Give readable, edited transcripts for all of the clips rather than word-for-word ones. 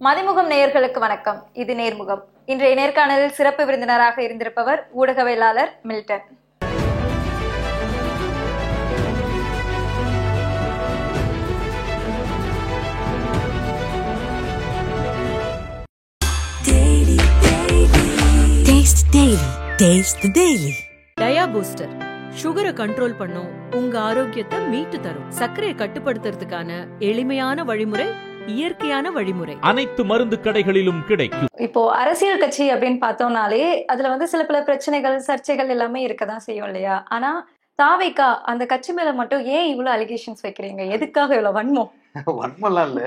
மதிமுகம் நேயர்களுக்கு வணக்கம். இது நேர்முகம். இன்றைய நேர்காணலில் சிறப்பு விருந்தினராக இருந்திருப்பவர் ஊடகவியலாளர் மில்டன். டயா பூஸ்டர் சுகரை கண்ட்ரோல் பண்ணும், உங்க ஆரோக்கியத்தை மீட்டு தரும். சர்க்கரையை கட்டுப்படுத்துறதுக்கான எளிமையான வழிமுறை, இயற்கையான வழிமுறை. அனைத்து மருந்து கடைகளிலும் கிடைக்கும். இப்போ அரசியல் கட்சி அப்படின்னு பார்த்தோம்னாலே அதுல சில பல பிரச்சனைகள், சர்ச்சைகள் எல்லாமே இருக்கதான் செய்யும் இல்லையா? ஆனா தாவேகா அந்த கட்சி மேல மட்டும் ஏன் இவ்வளவு அலிகேஷன்ஸ் வைக்கிறீங்க? எதுக்காக இவ்வளவு வன்மம்? வன்மம்லாம் இல்ல.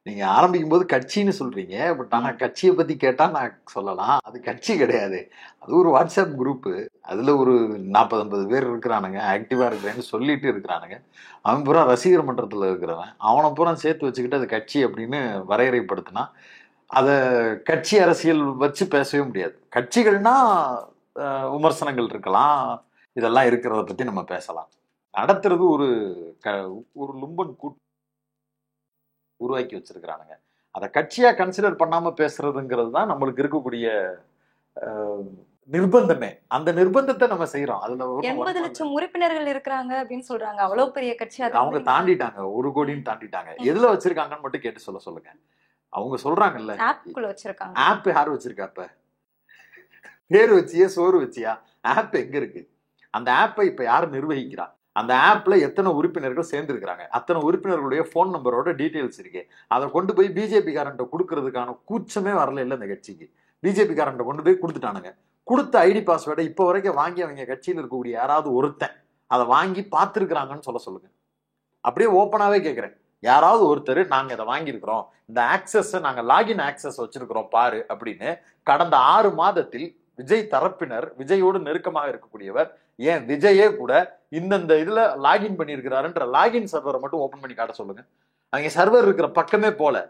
நீங்க ஆரம்பிக்கும் போது கட்சின்னு சொல்றீங்க. பட் ஆனா கட்சியை பத்தி கேட்டா நான் சொல்லலாம், அது கட்சி கிடையாது, அது ஒரு வாட்ஸ்அப் குரூப்பு. அதுல ஒரு 40-50 பேர் இருக்கிறானுங்க, ஆக்டிவா இருக்கிறேன்னு சொல்லிட்டு இருக்கிறானுங்க. அவன் பூரா ரசிகர் மன்றத்துல இருக்கிறவன், அவனை பூரா சேர்த்து வச்சுக்கிட்டு அது கட்சி அப்படின்னு வரையறைப்படுத்தினா அதை கட்சி அரசியல் வச்சு பேசவே முடியாது. கட்சிகள்னா விமர்சனங்கள் இருக்கலாம், இதெல்லாம் இருக்கிறத பத்தி நம்ம பேசலாம். நடத்துறது ஒரு லும்பன் கூட்டு உருவாக்கி வச்சிருக்கிறானுங்க. அதை கட்சியா கன்சிடர் பண்ணாம பேசுறதுங்கிறது தான் நம்மளுக்கு இருக்கக்கூடிய நிர்பந்தமே. அந்த நிர்பந்தத்தை நம்ம செய்யறோம். அதுல 80 லட்சம் உறுப்பினர்கள் இருக்கிறாங்க அப்படின்னு சொல்றாங்க. அவ்வளவு பெரிய கட்சி. அவங்க தாண்டிட்டாங்க, 1 கோடின்னு தாண்டிட்டாங்க. எதுல வச்சிருக்காங்கன்னு மட்டும் கேட்டு சொல்லுங்க. அவங்க சொல்றாங்கல்ல, ஆப்குள்ள வச்சிருக்காங்க. ஆப் யார் வச்சிருக்கா? இப்ப பேர் வச்சியா சோறு வச்சியா? ஆப் எங்க இருக்கு? அந்த ஆப்பை இப்ப யாரு நிர்வகிக்கிறா? அந்த ஆப்ல எத்தனை உறுப்பினர்கள் சேர்ந்து இருக்கிறாங்க? அத்தனை உறுப்பினர்களுடைய போன் நம்பரோட டீட்டெயில்ஸ் இருக்கு. அதை கொண்டு போய் பிஜேபி காரன்ட்ட கொடுக்கறதுக்கான கூச்சமே வரல இல்ல இந்த கட்சிக்கு. பிஜேபி காரன்ட்ட கொண்டு போய் கொடுத்துட்டானுங்க. கொடுத்த ஐடி பாஸ்வேர்டை இப்ப வரைக்கும் வாங்கி அவங்க கட்சியில் இருக்கக்கூடிய யாராவது ஒருத்தன் அதை வாங்கி பார்த்துருக்குறாங்கன்னு சொல்லுங்க. அப்படியே ஓப்பனாவே கேட்கிறேன், யாராவது ஒருத்தர் நாங்க இதை வாங்கியிருக்கிறோம், இந்த ஆக்சஸ் நாங்க லாகின் ஆக்சஸ் வச்சிருக்கிறோம் பாரு அப்படின்னு கடந்த 6 மாதத்தில் விஜய் தரப்பினர், விஜயோடு நெருக்கமாக இருக்கக்கூடியவர், ஏன் விஜயே கூட இந்தந்த இதுல லாகின் பண்ணியிருக்கிறாருன்ற லாகின் சர்வரை மட்டும் ஓபன் பண்ணி காட்ட சொல்லுங்க. அவங்க சர்வர் இருக்கிற பக்கமே போல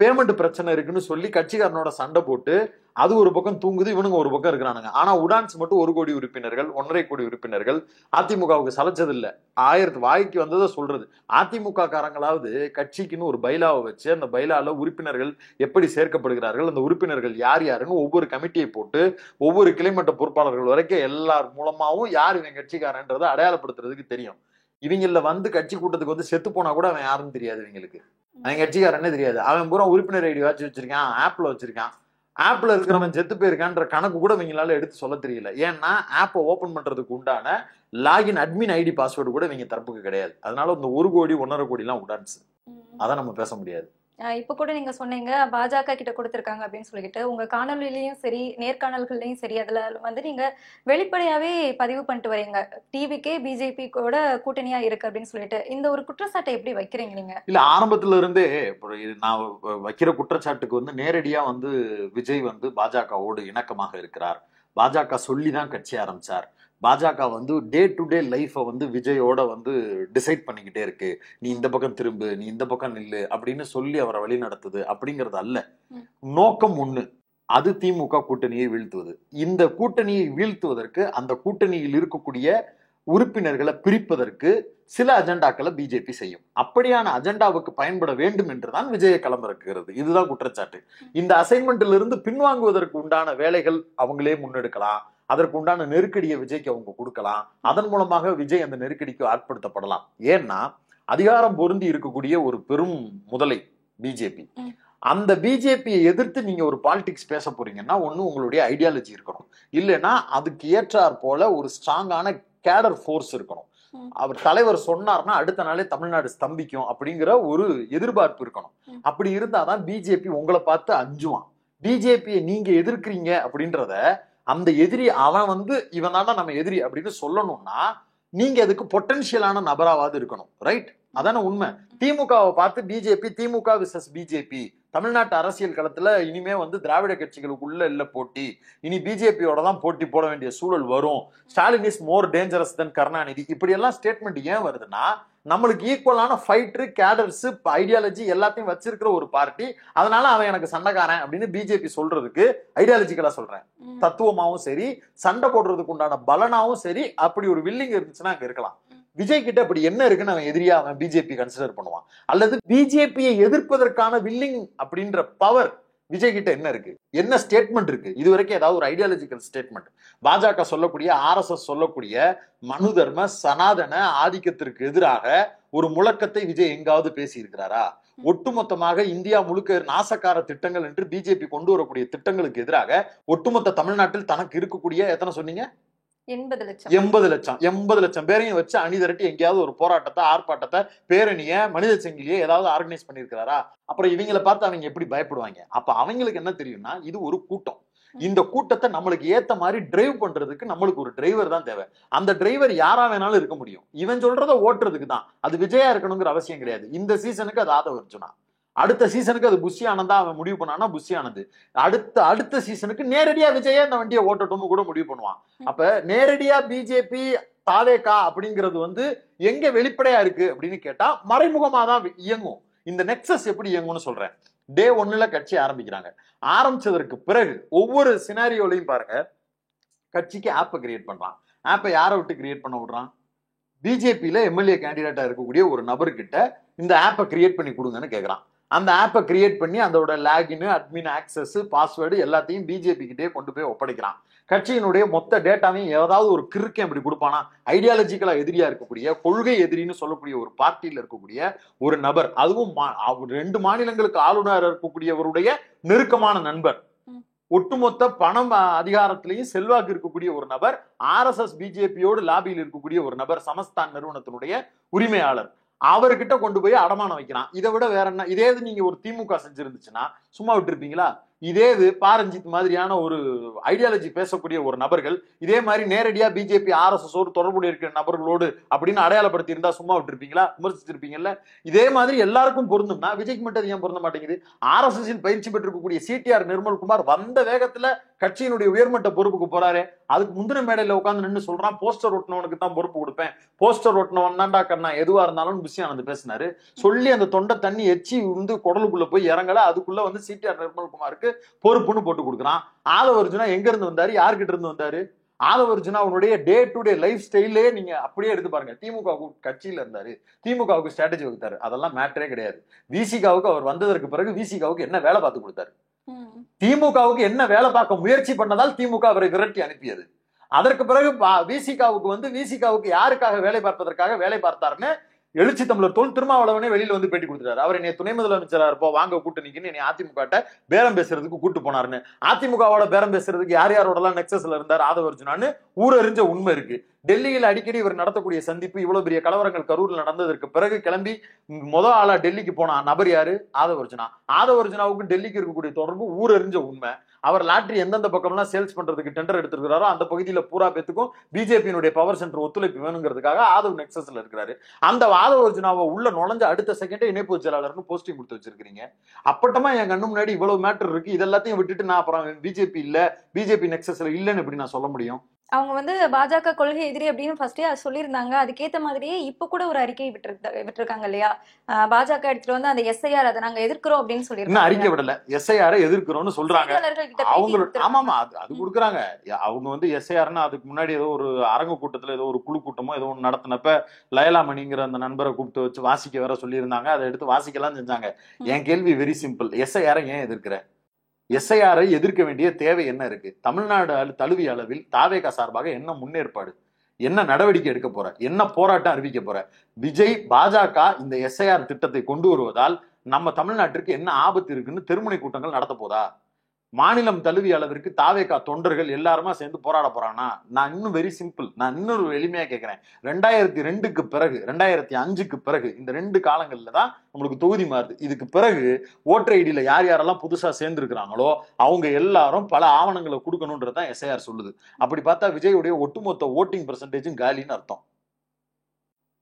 பேமெண்ட் பிரச்சனை இருக்குன்னு சொல்லி கட்சிக்காரனோட சண்டை போட்டு அது ஒரு பக்கம் தூங்குது, இவனுங்க ஒரு பக்கம் இருக்கிறானுங்க. ஆனா உடான்ஸ் மட்டும் 1 கோடி உறுப்பினர்கள், 1.5 கோடி உறுப்பினர்கள். அதிமுகவுக்கு சலைச்சது இல்ல, 1000 வாய்க்கு வந்ததை சொல்றது. அதிமுக காரங்களாவது கட்சிக்குன்னு ஒரு பைலாவை வச்சு அந்த பைலால உறுப்பினர்கள் எப்படி சேர்க்கப்படுகிறார்கள், அந்த உறுப்பினர்கள் யார் யாருன்னு ஒவ்வொரு கமிட்டியை போட்டு ஒவ்வொரு கிளைமட்ட பொறுப்பாளர்கள் வரைக்கும் எல்லார் மூலமாவும் யார் இவன் கட்சிக்காரன்றதை அடையாளப்படுத்துறதுக்கு தெரியும். இவங்கள கட்சி கூட்டத்துக்கு செத்து போனா கூட அவன் யாருன்னு தெரியாது இவங்களுக்கு. அவன் கட்சிக்காரனே தெரியாது. அவன் பூரா உறுப்பினர் ஐடி வச்சிருக்கான், ஆப்ல வச்சிருக்கான். ஆப்ல இருக்கிறவன் செத்து போயிருக்கான்ற கணக்கு கூட இவங்களால எடுத்து சொல்ல தெரியல. ஏன்னா ஆப்பை ஓபன் பண்றதுக்கு உண்டான லாகின் அட்மின் ஐடி பாஸ்வேர்டு கூட இவங்க தரப்புக்கு கிடையாது. அதனால இந்த 1 கோடி 1.5 கோடி எல்லாம் உடான்ஸ், அதான் நம்ம பேச முடியாது. இப்ப கூட நீங்க சொன்னீங்க பாஜக கிட்ட கொடுத்திருக்காங்க அப்படின்னு சொல்லிட்டு, உங்க காணொலியிலயும் சரி நேர்காணல்கள்லயும் சரி அதுல நீங்க வெளிப்படையாவே பதிவு பண்ணிட்டு வரீங்க, டிவிக்கே பிஜேபி கூட கூட்டணியா இருக்கு அப்படின்னு சொல்லிட்டு. இந்த ஒரு குற்றச்சாட்டை எப்படி வைக்கிறீங்க நீங்க? இல்ல, ஆரம்பத்துல இருந்தே நான் வைக்கிற குற்றச்சாட்டுக்கு நேரடியா விஜய் பாஜகவோடு இணக்கமாக இருக்கிறார், பாஜக சொல்லிதான் கட்சி ஆரம்பிச்சார், பாஜக டே டு டே லைஃபை விஜயோட டிசைட் பண்ணிக்கிட்டே இருக்கு, நீ இந்த பக்கம் திரும்பு, நீ இந்த பக்கம் நில்லு அப்படின்னு சொல்லி அவரை வழி நடத்துது அப்படிங்கிறது அல்ல. நோக்கம் ஒண்ணு, அது திமுக கூட்டணியை வீழ்த்துவது. இந்த கூட்டணியை வீழ்த்துவதற்கு, அந்த கூட்டணியில் இருக்கக்கூடிய உறுப்பினர்களை பிரிப்பதற்கு சில அஜெண்டாக்களை பிஜேபி செய்யும். அப்படியான அஜெண்டாவுக்கு பயன்பட வேண்டும் என்றுதான் விஜய களமிறக்குகிறது. இதுதான் குற்றச்சாட்டு. இந்த அசைன்மெண்ட்ல இருந்து பின்வாங்குவதற்கு உண்டான வேலைகள் அவங்களே முன்னெடுக்கலாம், அதற்கு உண்டான நெருக்கடியை விஜய்க்கு அவங்க கொடுக்கலாம், அதன் மூலமாக விஜய் அந்த நெருக்கடிக்கு ஆட்படுத்தப்படலாம். ஏன்னா அதிகாரம் பொருந்தி இருக்கக்கூடிய ஒரு பெரும் முதலை பிஜேபி. அந்த பிஜேபியை எதிர்த்து நீங்க ஒரு பாலிடிக்ஸ் பேச போறீங்கன்னா ஒண்ணு உங்களுடைய ஐடியாலஜி இருக்கணும், இல்லைன்னா அதுக்கு ஏற்றாற் போல ஒரு ஸ்ட்ராங்கான கேடர் ஃபோர்ஸ் இருக்கணும். அவர் தலைவர் சொன்னார்னா அடுத்த நாளே தமிழ்நாடு ஸ்தம்பிக்கும் அப்படிங்கிற ஒரு எதிர்பார்ப்பு இருக்கணும். அப்படி இருந்தாதான் பிஜேபி உங்களை பார்த்து அஞ்சுவான். பிஜேபியை நீங்க எதிர்க்கிறீங்க அப்படின்றத அந்த எதிரி அவன் இவன் தான் நம்ம எதிரி அப்படின்னு சொல்லணும்னா நீங்க அதுக்கு பொட்டன்ஷியலான நபராவது இருக்கணும், ரைட்? அதான உண்மை. திமுகவை பார்த்து பிஜேபி, திமுக விசஸ் பிஜேபி, தமிழ்நாட்டு அரசியல் களத்துல இனிமே திராவிட கட்சிகளுக்குள்ள இல்ல போட்டி, இனி பிஜேபியோட தான் போட்டி போட வேண்டிய சூழல் வரும், ஸ்டாலின் இஸ் மோர் டேஞ்சரஸ் தென் கருணாநிதி, இப்படி எல்லாம் ஸ்டேட்மெண்ட் ஏன் வருதுன்னா நம்மளுக்கு ஈக்குவலான ஃபைட்டர், கேடர்ஸ், ஐடியாலஜி எல்லாத்தையும் வச்சிருக்கிற ஒரு பார்ட்டி. அதனால அவன் எனக்கு சண்டைக்காரன் அப்படின்னு பிஜேபி சொல்றதுக்கு ஐடியாலஜிக்கலா சொல்றேன், தத்துவமாவும் சரி, சண்டை போடுறதுக்கு உண்டான பலனாவும் சரி, அப்படி ஒரு வில்லிங் இருந்துச்சுன்னா அங்க இருக்கலாம். விஜய் கிட்ட அப்படி என்ன இருக்குன்னு அவன் எதிரியா அவன் பிஜேபி கன்சிடர் பண்ணுவான்? அல்லது பிஜேபியை எதிர்ப்பதற்கான வில்லிங் அப்படின்ற பவர் விஜய் கிட்ட என்ன இருக்கு? என்ன ஸ்டேட்மெண்ட் இருக்கு? இதுவரைக்கும் ஏதாவது ஒரு ஐடியாலஜிக்கல் ஸ்டேட்மெண்ட் பாஜக சொல்லக்கூடிய, RSS சொல்லக்கூடிய மனு தர்ம சனாதன ஆதிக்கத்திற்கு எதிராக ஒரு முழக்கத்தை விஜய் எங்காவது பேசி இருக்கிறாரா? ஒட்டுமொத்தமாக இந்தியா முழுக்க நாசக்கார திட்டங்கள் என்று பிஜேபி கொண்டு வரக்கூடிய திட்டங்களுக்கு எதிராக ஒட்டுமொத்த தமிழ்நாட்டில் தனக்கு இருக்கக்கூடிய எத்தனை சொன்னீங்க? 80 லட்சம் பேரையும் வச்சு அணி திரட்டி எங்கேயாவது ஒரு போராட்டத்தை, ஆர்ப்பாட்டத்தை, பேரணிய, மனித சங்கிலியை ஏதாவது ஆர்கனைஸ் பண்ணிருக்கிறாரா? அப்புறம் இவங்களை பார்த்து அவங்க எப்படி பயப்படுவாங்க? அப்ப அவங்களுக்கு என்ன தெரியும்னா, இது ஒரு கூட்டம். இந்த கூட்டத்தை நம்மளுக்கு ஏத்த மாதிரி டிரைவ் பண்றதுக்கு நம்மளுக்கு ஒரு டிரைவர் தான் தேவை. அந்த டிரைவர் யாரா வேணாலும் இருக்க முடியும். இவன் சொல்றத ஓட்டுறதுக்கு தான். அது விஜயா இருக்கணுங்கிற அவசியம் கிடையாது. இந்த சீசனுக்கு அது ஆதவ அர்ஜுனா, அடுத்த சீசனுக்கு அது புஷி ஆனந்தா அவன் முடிவு பண்ணானா புஷி ஆனது, அடுத்த சீசனுக்கு நேரடியா விஜயா இந்த வண்டியை ஓட்டட்டும்னு கூட முடிவு பண்ணுவான். அப்ப நேரடியா பிஜேபி தாவேகா அப்படிங்கிறது வந்து எங்க வெளிப்படையா இருக்கு அப்படின்னு கேட்டா மறைமுகமா தான் இயங்கும். இந்த நெக்ஸஸ் எப்படி இயங்கும்னு சொல்றேன். டே 1ல கட்சி ஆரம்பிக்கிறாங்க. ஆரம்பிச்சதற்கு பிறகு ஒவ்வொரு சினாரியோலையும் பாருங்க, கட்சிக்கு ஆப்பை கிரியேட் பண்றான். ஆப்பை யாரை விட்டு கிரியேட் பண்ண விடுறான்? பிஜேபியில எம்எல்ஏ கேண்டிடேட்டா இருக்கக்கூடிய ஒரு நபர்கிட்ட இந்த ஆப்பை கிரியேட் பண்ணி கொடுங்கன்னு கேட்கறான். அந்த ஆப்பை கிரியேட் பண்ணி அதோட லாகின், அட்மின் ஆக்சஸ், பாஸ்வேர்டு எல்லாத்தையும் பிஜேபி கிட்டே கொண்டு போய் ஒப்படைக்கிறான். கட்சியினுடைய மொத்த டேட்டாவையும் ஏதாவது ஒரு கிறுக்கன் அப்படி கொடுப்பானா? ஐடியாலஜிக்கலா எதிரியா இருக்கக்கூடிய, கொள்கை எதிரின்னு சொல்லக்கூடிய ஒரு பார்ட்டியில இருக்கக்கூடிய ஒரு நபர், அதுவும் 2 மாநிலங்களுக்கு ஆளுநர் இருக்கக்கூடியவருடைய நெருக்கமான நண்பர், ஒட்டுமொத்த பணம் அதிகாரத்திலையும் செல்வாக்கு இருக்கக்கூடிய ஒரு நபர், RSS பிஜேபியோடு லாபியில் இருக்கக்கூடிய ஒரு நபர், சமஸ்தான் நிறுவனத்தினுடைய உரிமையாளர், அவர்கிட்ட கொண்டு போய் அடமானம் வைக்கிறான். இதை விட வேற என்ன? இதே இது நீங்க ஒரு திமுக செஞ்சிருந்துச்சுன்னா சும்மா விட்டு இருப்பீங்களா? இதே இது பாரஞ்சித் மாதிரியான ஒரு ஐடியாலஜி பேசக்கூடிய ஒரு நபர்கள் இதே மாதிரி நேரடியா பிஜேபி RSS தொடர்புடைய இருக்கிற நபர்களோடு அப்படின்னு அடையாளப்படுத்தி இருந்தா சும்மா விட்டு இருப்பீங்களா? விமர்சிச்சிருப்பீங்கல்ல? இதே மாதிரி எல்லாருக்கும் பொருந்தும்னா விஜய்க்கு மட்டும் ஏன் பொருந்த மாட்டேங்குது? RSS பயிற்சி பெற்றிருக்கக்கூடிய CTR நிர்மல்குமார் வந்த வேகத்துல கட்சியினுடைய உயர்மட்ட பொறுப்புக்கு போறாரு. அதுக்கு முந்தின மேடையில உட்காந்து நின்று சொல்றான், போஸ்டர் ஒட்டினவனுக்கு தான் பொறுப்பு கொடுப்பேன், போஸ்டர் ஒட்டினவன் தான்டா கண்ணா எதுவா இருந்தாலும் புஷியானந்த் பேசினாரு. சொல்லி அந்த தொண்டை தண்ணி எச்சி வந்து குடலுக்குள்ள போய் இறங்கல. அதுக்குள்ள வந்து CTR நிர்மல்குமாருக்கு பொறுப்புன்னு போட்டு கொடுக்குறான். ஆதவ அர்ஜுனா எங்க இருந்து வந்தாரு? யாருக்கிட்ட இருந்து வந்தாரு? ஆதவ அர்ஜுனா அவனுடைய டே டு டே லைஃப் ஸ்டைலே நீங்க அப்படியே எடுத்து பாருங்க. திமுக கட்சியில இருந்தாரு, திமுகவுக்கு ஸ்ட்ராட்டஜி வகுத்தாரு, அதெல்லாம் மேட்டரே கிடையாது. விசிகாவுக்கு அவர் வந்ததற்கு பிறகு விசிகாவுக்கு என்ன வேலை பார்த்து கொடுத்தாரு? திமுகவுக்கு என்ன வேலை பார்க்க முயற்சி பண்ணதால் திமுக அவரை விரட்டி அனுப்பியது. அதற்கு பிறகு விசிகாவுக்கு வந்து விசிகாவுக்கு யாருக்காக வேலை பார்ப்பதற்காக வேலை பார்த்தாருன்னு எழுச்சி தமிழர் தோல் திருமாவளவனே வெளியில வந்து பேட்டி கொடுத்துட்டாரு. அவர் என்னை துணை முதலமைச்சரா இருப்போ வாங்க கூட்டணிக்குன்னு என்னை அதிமுக பேரம் பேசுறதுக்கு கூட்டு போனாருன்னு. அதிமுகவோட பேரம் பேசுறதுக்கு யார் யாரோடலாம் நெக்ஸஸ்ல இருந்தார் ஆதவ அர்ஜுனான்னு ஊரறிஞ்ச உண்மை இருக்கு. டெல்லியில் அடிக்கடி இவர் நடத்தக்கூடிய சந்திப்பு, இவ்வளவு பெரிய கலவரங்கள் கரூர்ல நடந்ததற்கு பிறகு கிளம்பி முதல் ஆளா டெல்லிக்கு போன நபர் யாரு? ஆதவ அர்ஜுனா. ஆதவ அர்ஜுனாவுக்கும் டெல்லிக்கு இருக்கக்கூடிய தொடர்பு ஊரறிஞ்ச உண்மை. அவர் லாட்டரி எந்தெந்த பக்கம்லாம் சேல்ஸ் பண்றதுக்கு டெண்டர் எடுத்திருக்கிறாரோ அந்த பகுதியில பூரா பேத்துக்கும் பிஜேபியினுடைய பவர் சென்டர் ஒத்துழைப்பு வேணுங்கிறதுக்காக ஆதவ் நெக்ஸஸ்ல இருக்கிறாரு. அந்த ஆதவ அர்ஜுனாவை உள்ள நுழைஞ்ச அடுத்த செகண்டே இணைப்பு செயலாளர்னு போஸ்டிங் கொடுத்து வச்சிருக்கீங்க. அப்பட்டமா என் கண்ணு முன்னாடி இவ்வளவு மேட்டர் இருக்கு, இதெல்லாத்தையும் விட்டுட்டு நான் அப்புறம் பிஜேபி இல்ல, பிஜேபி நெக்ஸஸ்ல இல்லன்னு எப்படி நான் சொல்ல முடியும்? அவங்க வந்து பாஜக கொள்கை எதிரி அப்படின்னு ஃபர்ஸ்டே சொல்லியிருந்தாங்க. அதுக்கேற்ற மாதிரியே இப்ப கூட ஒரு அறிக்கை விட்டுருக்காங்க இல்லையா? பாஜக எடுத்துட்டு வந்து அந்த SIR அதை நாங்க எதிர்க்கிறோம் அப்படின்னு சொல்லியிருக்காங்க. அறிக்கை விடல, SIR எதிர்க்கிறோம்னு சொல்றாங்க. அவங்க ஆமாமா அது கொடுக்குறாங்க. அவங்க வந்து SIRன்னு அதுக்கு முன்னாடி ஏதோ ஒரு அரங்கு கூட்டத்துல ஏதோ ஒரு குழு கூட்டமோ ஏதோ ஒன்று நடத்தினப்ப லயலாமணிங்கிற அந்த நண்பரை கூப்பிட்டு வச்சு வாசிக்க வேற சொல்லியிருந்தாங்க. அதை எடுத்து வாசிக்கலாம் செஞ்சாங்க. என் கேள்வி வெரி சிம்பிள், SIR ஏன் எதிர்க்கிற? SIR எதிர்க்க வேண்டிய தேவை என்ன இருக்கு? தமிழ்நாடு தழுவிய அளவில் தாவேகா சார்பாக என்ன முன்னேற்பாடு, என்ன நடவடிக்கை எடுக்க போற, என்ன போராட்டம் அறிவிக்க போற? விஜய் பாஜக இந்த SIR திட்டத்தை கொண்டு வருவதால் நம்ம தமிழ்நாட்டிற்கு என்ன ஆபத்து இருக்குன்னு தெருமுனை கூட்டங்கள் நடத்த போதா? மாநிலம் தழுவிய அளவிற்கு தாவேகா தொண்டர்கள் எல்லாருமா சேர்ந்து போராட போறானா? நான் இன்னும் வெரி சிம்பிள், நான் இன்னொரு எளிமையா கேட்கிறேன். 2002க்கு பிறகு 2005க்கு பிறகு இந்த 2 காலங்கள்ல தான் நம்மளுக்கு தொகுதி மாறுது. இதுக்கு பிறகு ஓட்டர் ஐடியில யார் யாரெல்லாம் புதுசா சேர்ந்துருக்கிறாங்களோ அவங்க எல்லாரும் பல ஆவணங்களை கொடுக்கணும்ன்றதான் SIR சொல்லுது. அப்படி பார்த்தா விஜயுடைய ஒட்டுமொத்த ஓட்டிங் பெர்சன்டேஜும் காலின்னு அர்த்தம்.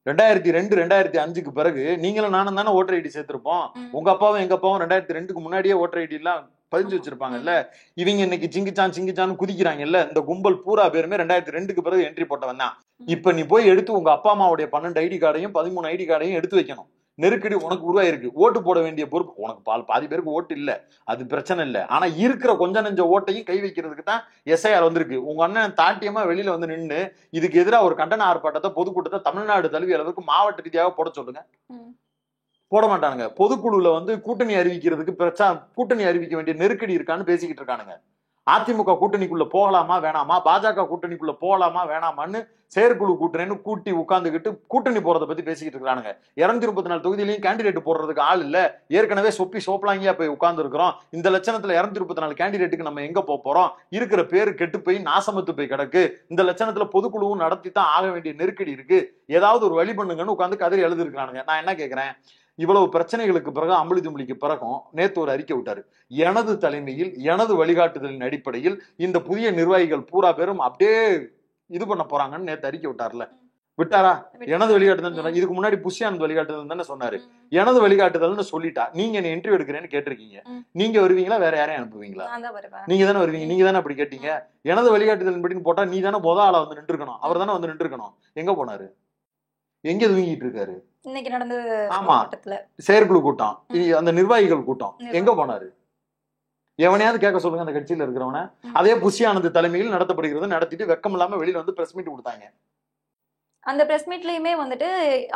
2002 2005க்கு பிறகு நீங்களும் நானும் தானே ஓட்டர் ஐடி சேர்த்திருப்போம். உங்க அப்பாவும் எங்க அப்பாவும் 2002க்கு முன்னாடியே ஓட்டர் ஐடி எல்லாம் பதிஞ்சு வச்சிருப்பாங்கல்ல. இவங்க இன்னைக்கு சிங்கிச்சான் குதிக்கிறாங்கல்ல, இந்த கும்பல் பூரா பேருமே 2002க்கு பிறகு என்ட்ரி போட்டவன் தான். இப்ப நீ போய் எடுத்து உங்க அப்பா அம்மாவுடைய 12 ஐடி கார்டையும் 13 ஐடி கார்டையும் எடுத்து வைக்கணும். நெருக்கடி உனக்கு உருவாயிருக்கு. ஓட்டு போட வேண்டிய பொறுப்பு உனக்கு. பாதி பேருக்கு ஓட்டு இல்ல, அது பிரச்சனை இல்லை. ஆனா இருக்கிற கொஞ்ச நெஞ்ச ஓட்டையும் கை வைக்கிறதுக்கு தான் எஸ்ஐஆர் வந்திருக்கு. உங்க அண்ணன் தாட்டியமா வெளியில வந்து நின்று இதுக்கு எதிராக ஒரு கண்டன ஆர்ப்பாட்டத்தை பொதுக்கூட்டத்தை தமிழ்நாடு தழுவிய அளவுக்கு மாவட்ட ரீதியாக போட சொல்லுங்க. போட மாட்டானுங்க. பொதுக்குழுல வந்து கூட்டணி அறிவிக்கிறதுக்கு கூட்டணி அறிவிக்க வேண்டிய நெருக்கடி இருக்கான்னு பேசிக்கிட்டு இருக்கானுங்க. அதிமுக கூட்டணிக்குள்ள போகலாமா வேணாமா, பாஜக கூட்டணிக்குள்ள போகலாமா வேணாமான்னு செயற்குழு கூட்டணின்னு கூட்டி உட்கார்ந்துக்கிட்டு கூட்டணி போறதை பத்தி பேசிக்கிட்டு இருக்கானுங்க. 234 தொகுதியிலையும் கேண்டிடேட் போடுறதுக்கு ஆள் இல்ல. ஏற்கனவே சோப்பலாங்கியா போய் உட்கார்ந்து இருக்கிறோம். இந்த லட்சணத்துல 234 கேண்டிடேட்டுக்கு நம்ம எங்க போறோம்? இருக்கிற பேரு கெட்டு போய் நாசமத்து போய் கிடக்கு. இந்த லட்சணத்துல பொதுக்குழுவும் நடத்தி தான் ஆக வேண்டிய நெருக்கடி இருக்கு. ஏதாவது ஒரு வழி பண்ணுங்கன்னு உட்கார்ந்து கதறி எழுதி இருக்கானுங்க. நான் என்ன கேட்கிறேன், இவ்வளவு பிரச்சனைகளுக்கு பிறகு அம்புலி தும்பலிக்கு பிறகும் நேத்து ஒரு அறிக்கை விட்டாரு. எனது தலைமையில் எனது வழிகாட்டுதலின் அடிப்படையில் இந்த புதிய நிர்வாகிகள் பூரா பேரும் அப்படியே இது பண்ண போறாங்கன்னு நேத்து அறிக்கை விட்டார்ல. விட்டாரா? எனது வழிகாட்டுதல் சொன்னா. இதுக்கு முன்னாடி புஷ்யானந்த் வழிகாட்டுதல் தானே சொன்னாரு. எனது வழிகாட்டுதல்னு சொல்லிட்டா. நீங்க என்ன இன்டர்வியூ எடுக்கிறேன்னு கேட்டிருக்கீங்க. நீங்க வருவீங்களா, வேற யாரையும் அனுப்புவீங்களா? நீங்க தானே வருவீங்க. நீங்க தானே அப்படி கேட்டீங்க. எனது வழிகாட்டுதல் படின்னு போட்டா நீ தானே ஆளா வந்து நின்று இருக்கணும். அவர் தானே வந்து நின்று இருக்கணும். எங்க போனாரு? எங்க தூங்கிட்டு இருக்காரு? இன்னைக்கு நடந்த ஆமா செயற்குழு கூட்டம், அந்த நிர்வாகிகள் கூட்டம் எங்க போனாரு? எவனையாவது கேட்க சொல்லுங்க அந்த கட்சியில இருக்கிறவன. அதே புஷ்யானந்த் தலைமையில் நடத்தப்படுகிறது. நடத்திட்டு வெக்கம் இல்லாம வெளியில வந்து பிரஸ் மீட் கொடுத்தாங்க. அந்த பிரஸ் மீட்லயுமே வந்துட்டு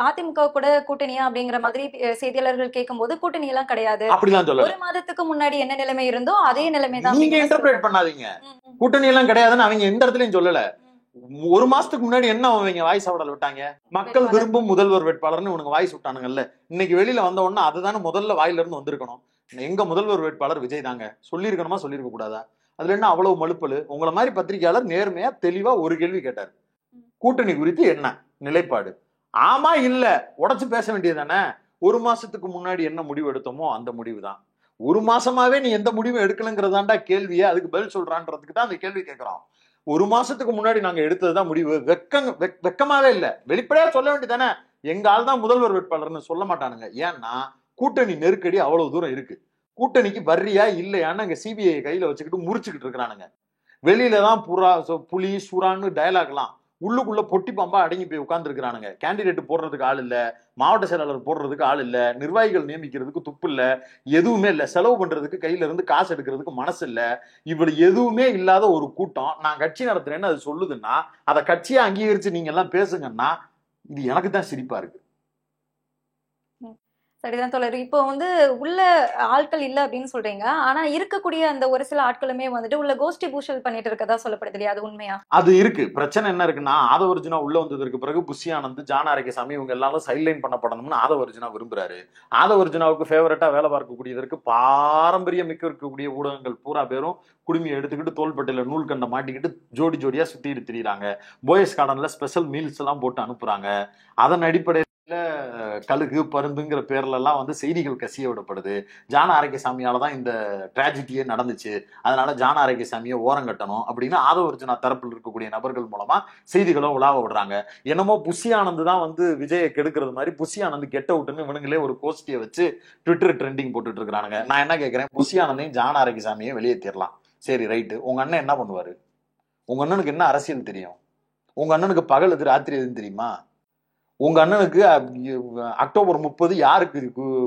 அதிமுக கூட கூட்டணியா அப்படிங்கிற மாதிரி செய்தியாளர்கள் கேட்கும் போது கூட்டணி எல்லாம் கிடையாது, அப்படிலாம் சொல்ல. ஒரு மாதத்துக்கு முன்னாடி என்ன நிலைமை இருந்தோ அதே நிலைமை தான். நீங்க இன்டர்பிரேட் பண்ணாதீங்க. கூட்டணி எல்லாம் கிடையாதுன்னு அவங்க எந்த இடத்துலயும் சொல்லல. ஒரு மாசத்துக்கு முன்னாடி என்ன அவங்க வாய்ஸ் அவடல் விட்டாங்க? மக்கள் விரும்பும் முதல்வர் வேட்பாளர்னு உனக்கு வாய்ஸ் விட்டானுங்கல்ல. இன்னைக்கு வெளியில வந்த உடனே அதுதானே முதல்ல வாயில இருந்து வந்திருக்கணும். எங்க முதல்வர் வேட்பாளர் விஜய் தாங்க சொல்லியிருக்கணுமா, சொல்லியிருக்க கூடாதா? அதுல என்ன அவ்வளவு மலுப்பல்? உங்களை மாதிரி பத்திரிகையாளர் நேர்மையா தெளிவா ஒரு கேள்வி கேட்டாரு. கூட்டணி குறித்து என்ன நிலைப்பாடு? ஆமா இல்ல உடைச்சு பேச வேண்டியதானே. ஒரு மாசத்துக்கு முன்னாடி என்ன முடிவு எடுத்தோமோ அந்த முடிவு தான். ஒரு மாசமாவே நீ எந்த முடிவும் எடுக்கலங்கிறதாண்டா கேள்வியே. அதுக்கு பதில் சொல்றான்றதுக்கு தான் அந்த கேள்வி கேட்கிறோம். ஒரு மாசத்துக்கு முன்னாடி நாங்க எடுத்ததுதான் முடிவு. வெக்கமாவே இல்ல, வெளிப்படையா சொல்ல வேண்டியதானே. எங்க ஆள் தான் முதல்வர் வேட்பாளர்னு சொல்ல மாட்டானுங்க. ஏன்னா கூட்டணி நெருக்கடி அவ்வளவு தூரம் இருக்கு. கூட்டணிக்கு வர்றியா இல்லையான்னு அங்க சிபிஐ கையில வச்சுக்கிட்டு முறிச்சுக்கிட்டு இருக்கிறானுங்க. வெளியில தான் புலி சுறான்னு டயலாக்லாம், உள்ளுக்குள்ள பொட்டி பாம்பா அடங்கி போய் உட்கார்ந்து இருக்கிறானுங்க. கேண்டிடேட் போடுறதுக்கு ஆள் இல்ல, மாவட்ட செயலாளர் போடுறதுக்கு ஆள் இல்ல, நிர்வாகிகள் நியமிக்கிறதுக்கு துப்பு இல்ல, எதுவுமே இல்ல, செலவு பண்றதுக்கு கையில இருந்து காசு எடுக்கிறதுக்கு மனசு இல்ல. இவ்வளவு எதுவுமே இல்லாத ஒரு கூட்டம் நான் கட்சி நடத்துறேன்னு அது சொல்லுதுன்னா அதை கட்சியா அங்கீகரிச்சு நீங்க எல்லாம் பேசுங்கன்னா இது எனக்கு தான் சிரிப்பா இருக்கு. சரிதான் தோழர். இப்போ வந்து உள்ள ஆட்கள் இல்ல அப்படின்னு சொல்றீங்க, ஆனா இருக்கக்கூடிய அந்த ஒரு சில ஆட்களுமே வந்துட்டு உள்ள கோஷ்டி பூஷல் பண்ணிட்டு இருக்கதா சொல்லப்படுது இல்லையா? அது உண்மையா? அது இருக்கு. பிரச்சனை என்ன இருக்குன்னா, ஆதவர்ஜுனா உள்ள வந்ததற்கு பிறகு புஷ்யானந்த், ஜான் ஆரோக்கியசாமி இவங்க எல்லாரும் சைட்லைன் பண்ணப்படணும்னு ஆதவர்ஜுனா விரும்புறாரு. ஆதவர்ஜுனாவுக்கு ஃபேவரட்டா வேலை பார்க்கக்கூடியதற்கு பாரம்பரியம் மிக்க இருக்கக்கூடிய ஊடகங்கள் பூரா பேரும் குடுமையை எடுத்துக்கிட்டு தோள்பட்டையில நூல் கண்டை மாட்டிக்கிட்டு ஜோடி ஜோடியா சுத்திட்டு திரியிறாங்க. போயஸ் கார்டன்ல ஸ்பெஷல் மீல்ஸ் எல்லாம் போட்டு அனுப்புறாங்க. அதன் அடிப்படையில் கழுகு பருந்துங்கிற பேர்ல எல்லாம் வந்து செய்திகள் கசிய விடப்படுது. ஜான் ஆரோக்கியசாமியால தான் இந்த டிராஜடியே நடந்துச்சு, அதனால ஜான் ஆரோக்கியசாமியை ஓரம் கட்டணும் அப்படின்னு ஆதவர்ஜுனா தரப்பில் இருக்கக்கூடிய நபர்கள் மூலமா செய்திகளும் உலாவ விடுறாங்க. என்னமோ புஷ்யானந்த் தான் வந்து விஜயை கெடுக்கிறது மாதிரி புஷ்யானந்த் கெட்ட விட்டுன்னு இவனுங்களே ஒரு கோஷ்டியை வச்சு ட்விட்டர் ட்ரெண்டிங் போட்டுட்டு இருக்கிறானுங்க. நான் என்ன கேட்கிறேன், புஷ்யானந்தையும் ஜான் ஆரோக்கியசாமியை வெளியேற்றிடலாம், சரி ரைட்டு. உங்க அண்ணன் என்ன பண்ணுவாரு? உங்க அண்ணனுக்கு என்ன அரசியல் தெரியும்? உங்க அண்ணனுக்கு பகல் எது ராத்திரி எதுன்னு தெரியுமா? உங்க அண்ணனுக்கு அக்டோபர் 30 யாருக்கு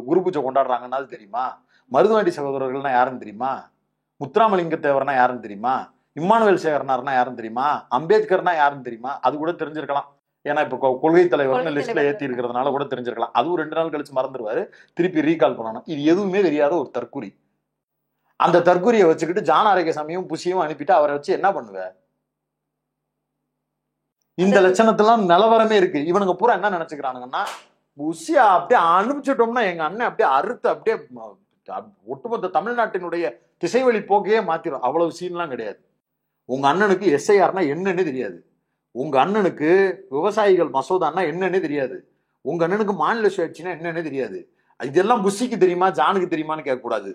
குரு பூஜை கொண்டாடுறாங்கன்னா அது தெரியுமா? மருதுவாண்டி சகோதரர்கள்னா யாருன்னு தெரியுமா? முத்துராமலிங்க தேவர்னா யாருன்னு தெரியுமா? இம்மானுவேல் சேகரனார்னா யாருன்னு தெரியுமா? அம்பேத்கர்னா யாருன்னு தெரியுமா? அது கூட தெரிஞ்சிருக்கலாம். ஏன்னா இப்ப கொள்கை தலைவர்னு லிஸ்ட்ல ஏத்தி இருக்கிறதுனால கூட தெரிஞ்சிருக்கலாம். அதுவும் 2 நாள் கழிச்சு மறந்துடுவாரு, திருப்பி ரீகால் பண்ணணும். இது எதுவுமே தெரியாத ஒரு தற்குறி. அந்த தற்குறியை வச்சுக்கிட்டு ஜான் ஆரோக்கியசாமியும் புஷியும் அனுப்பிட்டு அவரை வச்சு என்ன பண்ணுவ? இந்த லட்சணத்தெல்லாம் நிலவரமே இருக்கு. இவனுங்க பூரா என்ன நினைச்சுக்கிறானுங்கன்னா, புஷியா அப்படியே அனுப்பிச்சிட்டோம்னா எங்க அண்ணன் அப்படியே அறுத்து அப்படியே ஒட்டுமொத்த தமிழ்நாட்டினுடைய திசைவழி போக்கையே மாத்திரும். அவ்வளவு சீன்லாம் கிடையாது. உங்க அண்ணனுக்கு எஸ்ஐஆர்னா என்னன்னு தெரியாது. உங்க அண்ணனுக்கு விவசாயிகள் மசோதான்னா என்னன்னு தெரியாது. உங்க அண்ணனுக்கு மாநில சுயாட்சினா என்னன்னு தெரியாது. இதெல்லாம் புஷிக்கு தெரியுமா, ஜானுக்கு தெரியுமான்னு கேட்கக்கூடாது.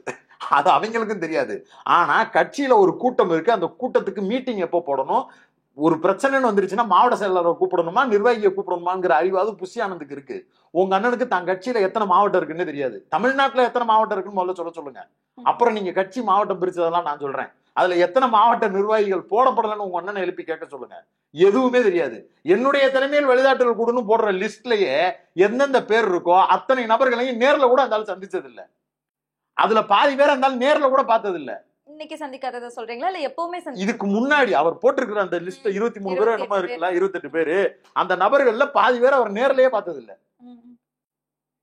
அது அவங்களுக்கும் தெரியாது. ஆனா கட்சியில ஒரு கூட்டம் இருக்கு, அந்த கூட்டத்துக்கு மீட்டிங் எப்போ போடணும், ஒரு பிரச்சனைன்னு வந்துருச்சுன்னா மாவட்ட செயலாளரை கூப்பிடணுமா நிர்வாகியை கூப்பிடணுமாங்கிற அறிவாது புஷ்யானந்துக்கு இருக்கு. உங்க அண்ணனுக்கு தான் கட்சியில எத்தனை மாவட்டம் இருக்குன்னு தெரியாது. தமிழ்நாட்டுல எத்தனை மாவட்டம் இருக்குன்னு முதல்ல சொல்லுங்க. அப்புறம் நீங்க கட்சி மாவட்டம் பிரிச்சதெல்லாம் நான் சொல்றேன். அதுல எத்தனை மாவட்ட நிர்வாகிகள் போடப்படலன்னு உங்க அண்ணனை எழுப்பி கேட்க சொல்லுங்க. எதுவுமே தெரியாது. என்னுடைய தலைமையில் வழிகாட்டுதல் கூடன்னு போடுற லிஸ்ட்லயே எந்தெந்த பேர் இருக்கோ அத்தனை நபர்களையும் நேர்ல கூட அந்த சந்திச்சது இல்ல. அதுல பாதி பேர் அந்த நேர்ல கூட பார்த்தது இல்ல. இன்னைக்கு சந்திக்காதத சொல்றீங்களா இல்ல எப்பவுமே இதுக்கு முன்னாடி அவர் போட்டிருக்கிற அந்த லிஸ்ட் 23 பேர் என்னமா இருக்குல்ல, 28 பேரு, அந்த நபர்கள்ல பாதி பேர் அவர் நேர்லயே பார்த்தது இல்ல.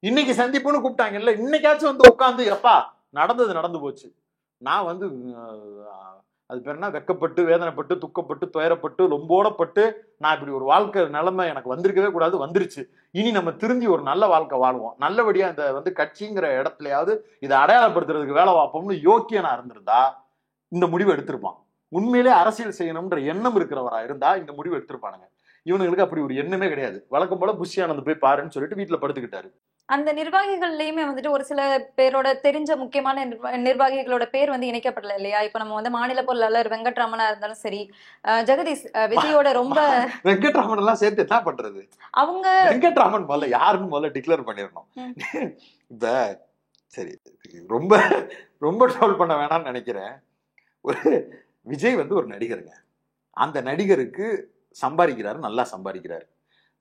இன்னைக்கு சந்திப்புன்னு கூப்பிட்டாங்கல்ல, இன்னைக்காச்சும் வந்து உட்காந்து எப்பா நடந்தது நடந்து போச்சு, நான் வந்து அது பேர் என்ன, வெக்கப்பட்டு வேதனைப்பட்டு துக்கப்பட்டு துயரப்பட்டு ரொம்போடப்பட்டு நான் இப்படி ஒரு வாழ்க்கை நிலைமை எனக்கு வந்திருக்கவே கூடாது, வந்துருச்சு, இனி நம்ம திரும்பி ஒரு நல்ல வாழ்க்கை வாழ்வோம், நல்லபடியா இந்த வந்து கட்சிங்கிற இடத்துலயாவது இதை அடையாளப்படுத்துறதுக்கு வேலை பார்ப்போம்னு யோக்கியனா இருந்திருந்தா இந்த முடிவு எடுத்திருப்பான். உண்மையிலே அரசியல் செய்யணும்ன்ற எண்ணம் இருக்கிறவரா இருந்தா இந்த முடிவு எடுத்திருப்பானுங்க. இவனுங்களுக்கு அப்படி ஒரு எண்ணமே கிடையாது. வழக்கம் போல புஷ் ஆனந்த் போய் பாருன்னு சொல்லிட்டு வீட்டுல படுத்துக்கிட்டாரு. அந்த நிர்வாகிகள்லயுமே வந்துட்டு ஒரு சில பேரோட தெரிஞ்ச முக்கியமான நிர்வாகிகளோட பேர் வந்து இணைக்கப்படல இல்லையா? இப்ப நம்ம வந்து மாநில பொருளாளர் வெங்கட்ராமனா இருந்தாலும் சரி, ஜெகதீஷ் விஜயோட ரொம்ப வெங்கட்ராமன் எல்லாம் சேர்த்து என்ன பண்றது? அவங்க வெங்கட்ராமன் முதல்ல யாருன்னு முதல்ல டிக்ளேர் பண்ணிடணும். இப்ப சரி, ரொம்ப ரொம்ப ட்ரோல் பண்ண வேணாம்னு நினைக்கிறேன். விஜய் வந்து ஒரு நடிகருங்க. அந்த நடிகருக்கு சம்பாதிக்கிறாரு, நல்லா சம்பாதிக்கிறாரு.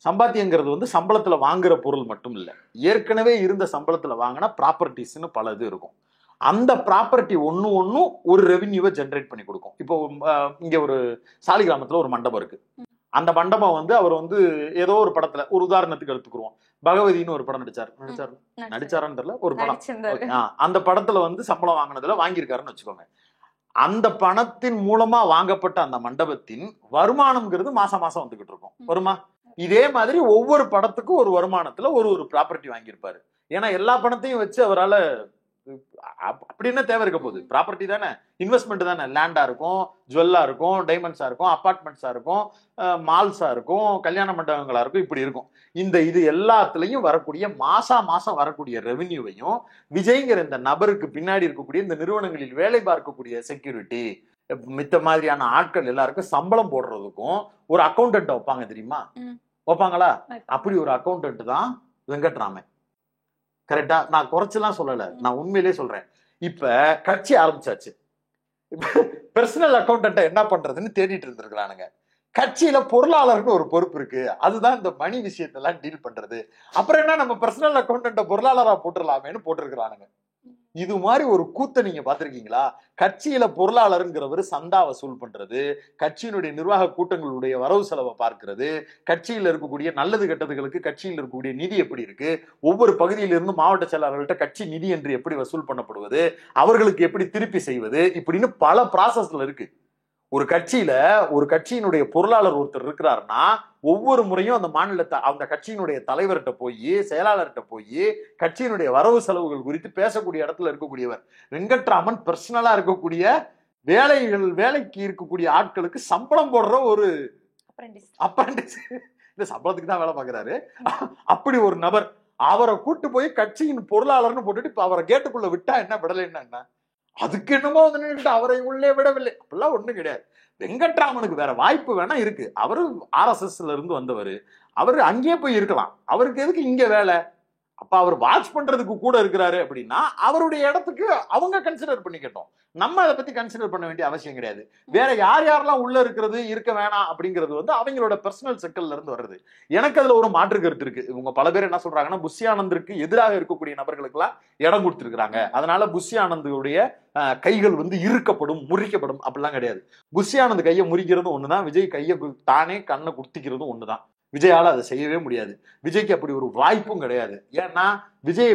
சம்பாத்தியங்கிறது வந்து சம்பளத்துல வாங்குற பொருள் மட்டும் இல்லை, ஏற்கனவே இருந்த சம்பளத்துல வாங்கினா ப்ராப்பர்ட்டிஸ்ன்னு பல இது இருக்கும். அந்த ப்ராப்பர்ட்டி ஒன்னும் ஒரு ரெவென்யூவை ஜென்ரேட் பண்ணி கொடுக்கும். இப்போ இங்க ஒரு சாலிகிராமத்துல ஒரு மண்டபம் இருக்கு. அந்த மண்டபம் வந்து அவர் வந்து ஏதோ ஒரு படத்துல, ஒரு உதாரணத்துக்கு எடுத்துக்குருவோம், பகவதினு ஒரு படம் நடிச்சாரான்னு தெரியல, ஒரு படம், அந்த படத்துல வந்து சம்பளம் வாங்கினதுல வாங்கியிருக்காருன்னு வச்சுக்கோங்க. அந்த பணத்தின் மூலமா வாங்கப்பட்ட அந்த மண்டபத்தின் வருமானம்ங்கிறது மாசம் மாசம் வந்துகிட்டு இருக்கும், வருமா? இதே மாதிரி ஒவ்வொரு படத்துக்கும் ஒரு வருமானத்துல ஒரு ப்ராப்பர்ட்டி வாங்கியிருப்பாரு. ஏன்னா எல்லா பணத்தையும் வச்சு அவரால் அப்படி என்ன தேவை இருக்க போகுது? ப்ராப்பர்ட்டி தானே, இன்வெஸ்ட்மெண்ட் தானே. லேண்டா இருக்கும், ஜுவல்லா இருக்கும், டைமண்ட்ஸா இருக்கும், அபார்ட்மெண்ட்ஸா இருக்கும், மால்ஸா இருக்கும், கல்யாண மண்டபங்களா இருக்கும், இப்படி இருக்கும். இது எல்லாத்துலயும் வரக்கூடிய மாசம் வரக்கூடிய ரெவென்யூவையும் விஜய்ங்கிற இந்த நபருக்கு பின்னாடி இருக்கக்கூடிய இந்த நிறுவனங்களில் வேலை பார்க்கக்கூடிய செக்யூரிட்டி மித்த மாதிரியான ஆட்கள் எல்லாருக்கும் சம்பளம் போடுறதுக்கும் ஒரு அக்கௌண்டன்ட் வைப்பாங்க, தெரியுமா? வைப்பாங்களா? அப்படி ஒரு அக்கௌண்டன்ட் தான் வெங்கட்ராமன். கரெக்டா? நான் குறைச்செல்லாம் சொல்லல, நான் உண்மையிலே சொல்றேன். இப்ப கட்சி ஆரம்பிச்சாச்சு, பர்சனல் அக்கௌண்டன்ட்ட என்ன பண்றதுன்னு தேடிட்டு இருந்திருக்கிறானுங்க. கட்சியில பொருளாளர்னு ஒரு பொறுப்பு இருக்கு, அதுதான் இந்த மணி விஷயத்தெல்லாம் டீல் பண்றது. அப்புறம் என்ன, நம்ம பர்சனல் அக்கௌண்டன்ட்ட பொருளாளரா போட்டுடலாமேன்னு போட்டிருக்கிறானுங்க. இது மாதிரி ஒரு கூத்தை நீங்க பாத்திருக்கீங்களா? கட்சியில பொருளாளருங்கிறவர் சந்தா வசூல் பண்றது, கட்சியினுடைய நிர்வாக கூட்டங்களுடைய வரவு செலவை பார்க்கிறது, கட்சியில் இருக்கக்கூடிய நல்லது கெட்டதுகளுக்கு கட்சியில் இருக்கக்கூடிய நிதி எப்படி இருக்கு, ஒவ்வொரு பகுதியிலிருந்து மாவட்ட செயலாளர்கள்ட்ட கட்சி நிதி என்று எப்படி வசூல் பண்ணப்படுவது, அவர்களுக்கு எப்படி திருப்பி செய்வது, இப்படின்னு பல ப்ராசஸ்ல இருக்கு. ஒரு கட்சியினுடைய பொருளாளர் ஒருத்தர் இருக்கிறாருன்னா ஒவ்வொரு முறையும் அந்த அந்த கட்சியினுடைய தலைவர்கிட்ட போய், செயலாளர்கிட்ட போய் கட்சியினுடைய வரவு செலவுகள் குறித்து பேசக்கூடிய இடத்துல இருக்கக்கூடியவர். வெங்கட்ராமன் பர்சனலா இருக்கக்கூடிய வேலைக்கு இருக்கக்கூடிய ஆட்களுக்கு சம்பளம் போடுற ஒரு அப்ரண்டிஸ், இந்த சம்பளத்துக்கு தான் வேலை பார்க்கிறாரு. அப்படி ஒரு நபர், அவரை கூட்டு போய் கட்சியின் பொருளாளர்னு போட்டுட்டு இப்ப அவரை கேட்டுக்குள்ள விட்டா என்ன, விடலைன்னா என்ன, அதுக்கு என்னமோ வந்து அவரை உள்ளே விடவில்லை, அப்படிலாம் ஒண்ணும் கிடையாது. வெங்கட்ராமனுக்கு வேற வாய்ப்பு வேணா இருக்கு. அவரு RSSல இருந்து வந்தவர், அவரு அங்கேயே போய் இருக்கலாம். அவருக்கு எதுக்கு இங்க வேலை? அப்ப அவர் வாட்ச் பண்றதுக்கு கூட இருக்கிறாரு அப்படின்னா அவருடைய இடத்துக்கு அவங்க கன்சிடர் பண்ணிக்கட்டும். நம்ம அதை பத்தி கன்சிடர் பண்ண வேண்டிய அவசியம் கிடையாது. வேற யாரெல்லாம் உள்ள இருக்க வேணாம் அப்படிங்கிறது வந்து அவங்களோட பர்சனல் சர்க்கிள்ல இருந்து வருது. எனக்கு அதுல ஒரு மாற்று கருத்து இருக்கு. இவங்க பல பேர் என்ன சொல்றாங்கன்னா, புஷ் ஆனந்திற்கு எதிராக இருக்கக்கூடிய நபர்களுக்கு எல்லாம் இடம் கொடுத்திருக்கிறாங்க, அதனால புஷ் ஆனந்துடைய கைகள் வந்து இறுக்கப்படும், முறிக்கப்படும். அப்படிலாம் கிடையாது. புஷ் ஆனந்த் கையை முறிக்கிறதும் ஒண்ணுதான், விஜய் கையை தானே கண்ணை குத்திக்கிறதும் ஒண்ணுதான். விஜயால அதை செய்யவே முடியாது. விஜய்க்கு அப்படி ஒரு வாய்ப்பும் கிடையாது. ஏன்னா விஜய்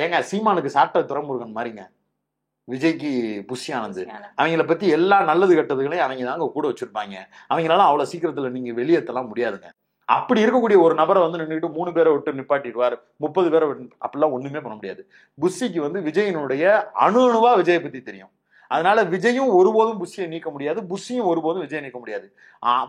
ஏங்க சீமானுக்கு சாட்ட துரைமுருகன் மாதிரிங்க விஜய்க்கு புஷ் ஆனந்த். அவங்கள பத்தி எல்லா நல்லது கெட்டதுகளையும் அவங்க தாங்க கூட வச்சிருப்பாங்க. அவங்களால அவ்வளவு சீக்கிரத்துல நீங்க வெளியேற்றலாம் முடியாதுங்க. அப்படி இருக்கக்கூடிய ஒரு நபரை வந்து நின்றுட்டு 3 பேரை விட்டு நிப்பாட்டிடுவார், 30 பேரை அப்படிலாம் ஒண்ணுமே பண்ண முடியாது. புஷிக்கு வந்து விஜயினுடைய அணுவா விஜயை பத்தி தெரியும். அதனால விஜயும் ஒருபோதும் புஷியை நீக்க முடியாது, புஷியும் ஒருபோதும் விஜய் நீக்க முடியாது.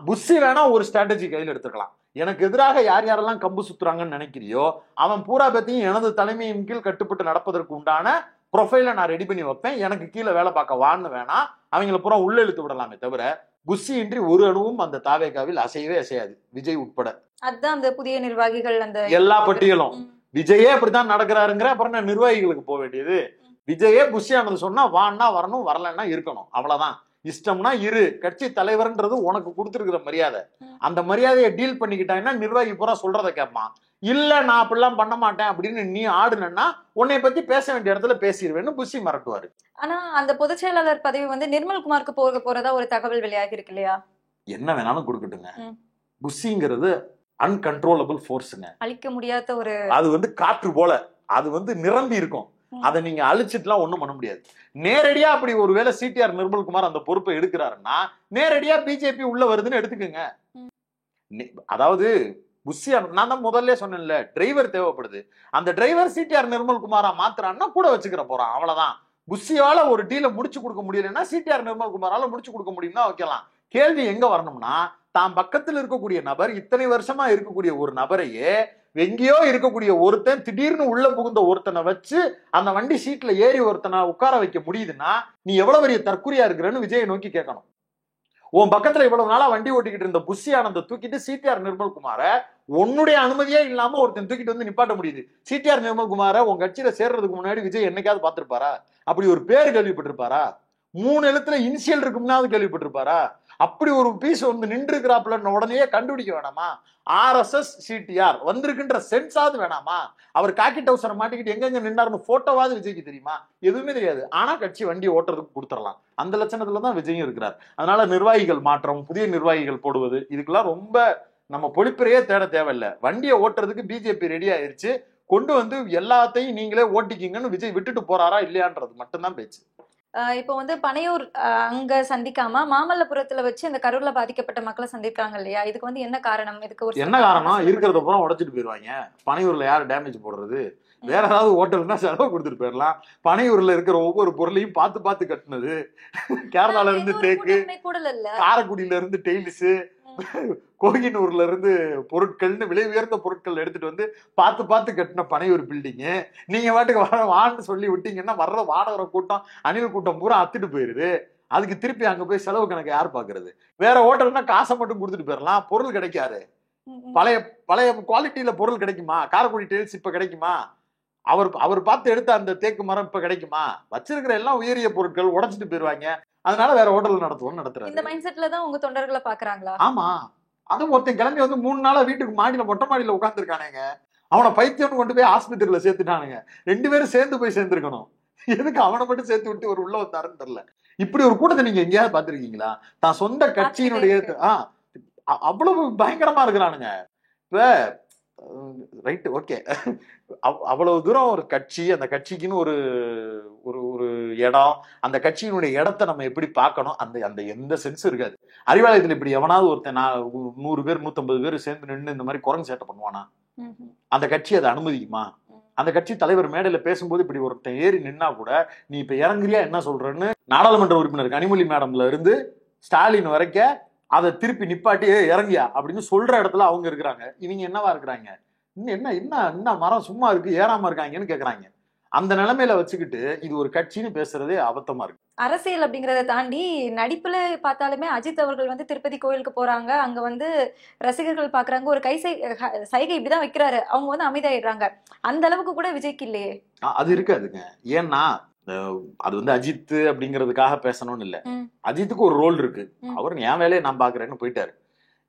புஷி வேணா ஒரு ஸ்ட்ராட்டஜி கையில் எடுத்துக்கலாம். எனக்கு எதிராக யாரெல்லாம் கம்பு சுத்துறாங்கன்னு நினைக்கிறியோ அவன் பூரா பத்தியும் எனது தலைமையின் கீழ் கட்டுப்பட்டு நடப்பதற்கு உண்டான ப்ரொஃபைல நான் ரெடி பண்ணி வைப்பேன், எனக்கு கீழே வேலை பார்க்க வான்னு வேணா அவங்களை பூரா உள்ள இழுத்து விடலாமே தவிர புஷி இன்றி ஒரு அணுவும் அந்த தாவேகாவில் அசையவே அசையாது, விஜய் உட்பட. அதுதான் அந்த புதிய நிர்வாகிகள் அந்த எல்லா பட்டியலும் விஜயே அப்படித்தான் நடக்கிறாருங்கிற அப்புறம் நிர்வாகிகளுக்கு போக வேண்டியது. விஜயே புஷ் ஆனது சொன்னா வான்னா வரணும், வரலன்னா இருக்கணும், அவ்வளவுதான். இஷ்டம்னா இரு, கட்சி தலைவர்ன்றது உனக்கு கொடுத்துருக்கிற மரியாதை. அந்த மரியாதையை டீல் பண்ணிக்கிட்டாங்கன்னா நிர்வாகி பூரா சொல்றதை கேட்பான். இல்ல நான் அப்படிலாம் பண்ண மாட்டேன் அப்படின்னு நீ ஆடுனா உன்னை பத்தி பேச வேண்டிய இடத்துல பேசிடுவேன்னு புஷி மிரட்டுவாரு. ஆனா அந்த பொதுச் செயலாளர் பதவி வந்து நிர்மல்குமாருக்கு போக போறதா ஒரு தகவல் வெளியாகி இருக்கு இல்லையா? என்ன வேணாலும் கொடுக்கட்டுங்க. புஷிங்கிறது அன்கண்ட்ரோலபிள் ஃபோர்ஸுங்க, அழிக்க முடியாத ஒரு, அது வந்து காற்று போல, அது வந்து நிரம்பி இருக்கும். அதை நீங்க அழிச்சிட்டுலாம் ஒண்ணும் பண்ண முடியாது. நேரடியா அப்படி ஒருவேளை சிடிஆர் நிர்மல்குமார் அந்த பொறுப்பை எடுக்கிறாருன்னா நேரடியா பிஜேபி உள்ள வருதுன்னு எடுத்துக்கோங்க. அதாவது புஷி, நான் தான் முதல்ல சொன்னேன்ல, டிரைவர் தேவைப்படுது. அந்த டிரைவர் சிடிஆர் நிர்மல்குமாரா மாத்துறான்னா கூட வச்சுக்கிற போறான், அவ்வளவுதான். புஷியால ஒரு டீல முடிச்சு கொடுக்க முடியலன்னா சிடிஆர் நிர்மல்குமாரால முடிச்சு கொடுக்க முடியும்னா வைக்கலாம். கேள்வி எங்க வரணும்னா, தான் பக்கத்தில் இருக்கக்கூடிய நபர், இத்தனை வருஷமா இருக்கக்கூடிய ஒரு நபரையே எங்கேயோ இருக்கக்கூடிய ஒருத்தன் திடீர்னு உள்ள புகுந்த ஒருத்தனை வச்சு அந்த வண்டி சீட்ல ஏறி ஒருத்தனை உட்கார வைக்க முடியுதுன்னா நீ எவ்வளவு பெரிய தற்குறியா இருக்கிறன்னு விஜயை நோக்கி கேட்கணும். உன் பக்கத்துல இவ்வளவு நாளா வண்டி ஓட்டிக்கிட்டு இருந்த புஷி ஆனந்த தூக்கிட்டு சிடிஆர் நிர்மல்குமார உன்னுடைய அனுமதியே இல்லாம ஒருத்தன் தூக்கிட்டு வந்து நிப்பாட்ட முடியுது. சிடிஆர் நிர்மல்குமார உன் கட்சியில சேர்றதுக்கு முன்னாடி விஜய் என்னைக்காவது பார்த்திருப்பாரா? அப்படி ஒரு பேர் கேள்விப்பட்டிருப்பாரா? 3 எழுத்துல இனிஷியல் இருக்கும்னாவது கேள்விப்பட்டிருப்பாரா? அப்படி ஒரு பீஸ் வந்து நின்று இருக்கிறாப்புல உடனே கண்டுபிடிக்க வேணாமா? RSS சிடிஆர் வந்திருக்குன்ற சென்ஸாவது வேணாமா? அவர் காக்கி டவுசரை மாட்டிக்கிட்டு எங்கெங்க நின்னாருன்னு போட்டோவாது விஜய்க்கு தெரியுமா? எதுவுமே தெரியாது. ஆனா கட்சி வண்டி ஓட்டுறதுக்கு கொடுத்துடலாம். அந்த லட்சணத்துலதான் விஜயும் இருக்கிறார். அதனால நிர்வாகிகள் மாற்றம், புதிய நிர்வாகிகள் போடுவது, இதுக்கெல்லாம் ரொம்ப நம்ம பொழிப்புறையே தேட தேவையில்லை. வண்டியை ஓட்டுறதுக்கு பிஜேபி ரெடி ஆயிருச்சு. கொண்டு வந்து எல்லாத்தையும் நீங்களே ஓட்டிக்கிங்கன்னு விஜய் விட்டுட்டு போறாரா இல்லையான்றது மட்டும்தான் பேச்சு. இப்போ வந்து பனையூர் அங்க சந்திக்காம மாமல்லபுரத்துல வச்சு இந்த கரூர்ல பாதிக்கப்பட்ட மக்களை சந்திக்கிறாங்க இல்லையா? இதுக்கு வந்து என்ன காரணம்? இதுக்கு ஒரு என்ன காரணம்? இருக்கிறத பூரா உடைச்சிட்டு போயிருவாங்க. பனையூர்ல யாரு டேமேஜ் போடுறது? வேற ஏதாவது ஹோட்டல்னா செலவு கொடுத்துட்டு போயிடலாம். பனையூர்ல இருக்கிற ஒவ்வொரு பொருளையும் பார்த்து பார்த்து கட்டினது. கேரளால இருந்து தேக்கு, காரைக்குடியில இருந்து டெய்லிஸ், கோகினூர்ல இருந்து பொருட்கள்னு விலை உயர்ந்த பொருட்கள் எடுத்துட்டு வந்து பார்த்து பார்த்து கட்டின பனையூர் பில்டிங்கு. நீங்க வாட்டுக்கு வான்னு சொல்லி விட்டீங்கன்னா வர்ற வாடகை கூட்டம், அணில் கூட்டம் பூரா அத்துட்டு போயிருது. அதுக்கு திருப்பி அங்க போய் செலவு கணக்கு யார் பாக்குறது? வேற ஹோட்டல்னா காசை மட்டும் கொடுத்துட்டு போயிடலாம், பொருள் கிடைக்காது. பழைய பழைய குவாலிட்டியில பொருள் கிடைக்குமா? காரைக்குடி டெய்ல்ஸ் இப்ப கிடைக்குமா? அவர் பார்த்து எடுத்த அந்த தேக்கு மரம் இப்ப கிடைக்குமா? வச்சிருக்கிற எல்லாம் உயரிய பொருட்கள் உடைச்சிட்டு போயிருவாங்க. அதனால வேற ஹோட்டல் நடத்துவோம் நடத்துறாரு. இந்த மைண்ட் செட்ல தான் உங்க தொண்டர்களை பாக்குறாங்களா? ஆமா. அதுவும் ஒருத்தன் கிளம்பி வந்து 3 நாளா வீட்டுக்கு மாடியில மொட்டை மாடியில உட்காந்துருக்கானுங்க. அவனை பைத்தியம் கொண்டு போய் ஆஸ்பத்திரியில சேர்த்துட்டானுங்க. 2 பேரும் சேர்ந்து போய் சேர்ந்துருக்கணும். எதுக்கு அவனை மட்டும் சேர்த்து விட்டு ஒரு உள்ள வந்தாருன்னு தெரியல. இப்படி ஒரு கூட்டத்தை நீங்க எங்கேயாவது பாத்திருக்கீங்களா? தான் சொந்த கட்சியினுடைய அவ்வளவு பயங்கரமா இருக்கிறானுங்க. இப்ப ரைட், ஓகே, அவ்வளவு தூரம் ஒரு கட்சி, அந்த கட்சிக்குன்னு ஒரு ஒரு இடம், அந்த கட்சியினுடைய இடத்தை நம்ம எப்படி பார்க்கணும், அந்த அந்த எந்த சென்ஸ் இருக்காது. அறிவாலயத்துல இப்படி எவனாவது ஒருத்தன் 100 பேர் 150 பேர் சேர்ந்து நின்று இந்த மாதிரி குரங்கு சேட்டை பண்ணுவானா? அந்த கட்சி அதை அனுமதிக்குமா? அந்த கட்சி தலைவர் மேடையில பேசும்போது இப்படி ஒருத்தன் ஏறி நின்னா கூட நீ இப்ப இறங்குறியா என்ன சொல்றன்னு நாடாளுமன்ற உறுப்பினர் கனிமொழி மேடம்ல இருந்து ஸ்டாலின் வரைக்கும் அதை திருப்பி நிப்பாட்டி இறங்கியா அப்படின்னு சொல்ற இடத்துல அவங்க இருக்கிறாங்க. இவங்க என்னவா இருக்கிறாங்க? என்ன என்ன என்ன மரம் சும்மா இருக்கு ஏறாம இருக்காங்கன்னு கேக்குறாங்க. அந்த நிலைமையில வச்சுக்கிட்டு இது ஒரு கட்சின்னு பேசுறதே அபத்தமா இருக்கு. அரசியல் அப்படிங்கறத தாண்டி நடிப்புல பார்த்தாலுமே அஜித் அவர்கள் வந்து திருப்பதி கோயிலுக்கு போறாங்க, அங்க வந்து ரசிகர்கள் பாக்குறாங்க, ஒரு சைகை இப்படிதான் வைக்கிறாரு, அவங்க வந்து அமைதியாயிடுறாங்க. அந்த அளவுக்கு கூட விஜய்க்கு இல்லையே. அது இருக்காதுங்க. ஏன்னா அது வந்து அஜித் அப்படிங்கிறதுக்காக பேசணும்னு இல்ல. அஜித்துக்கு ஒரு ரோல் இருக்கு. அவர் என் வேலையை நான் பாக்குறேன்னு போயிட்டாரு.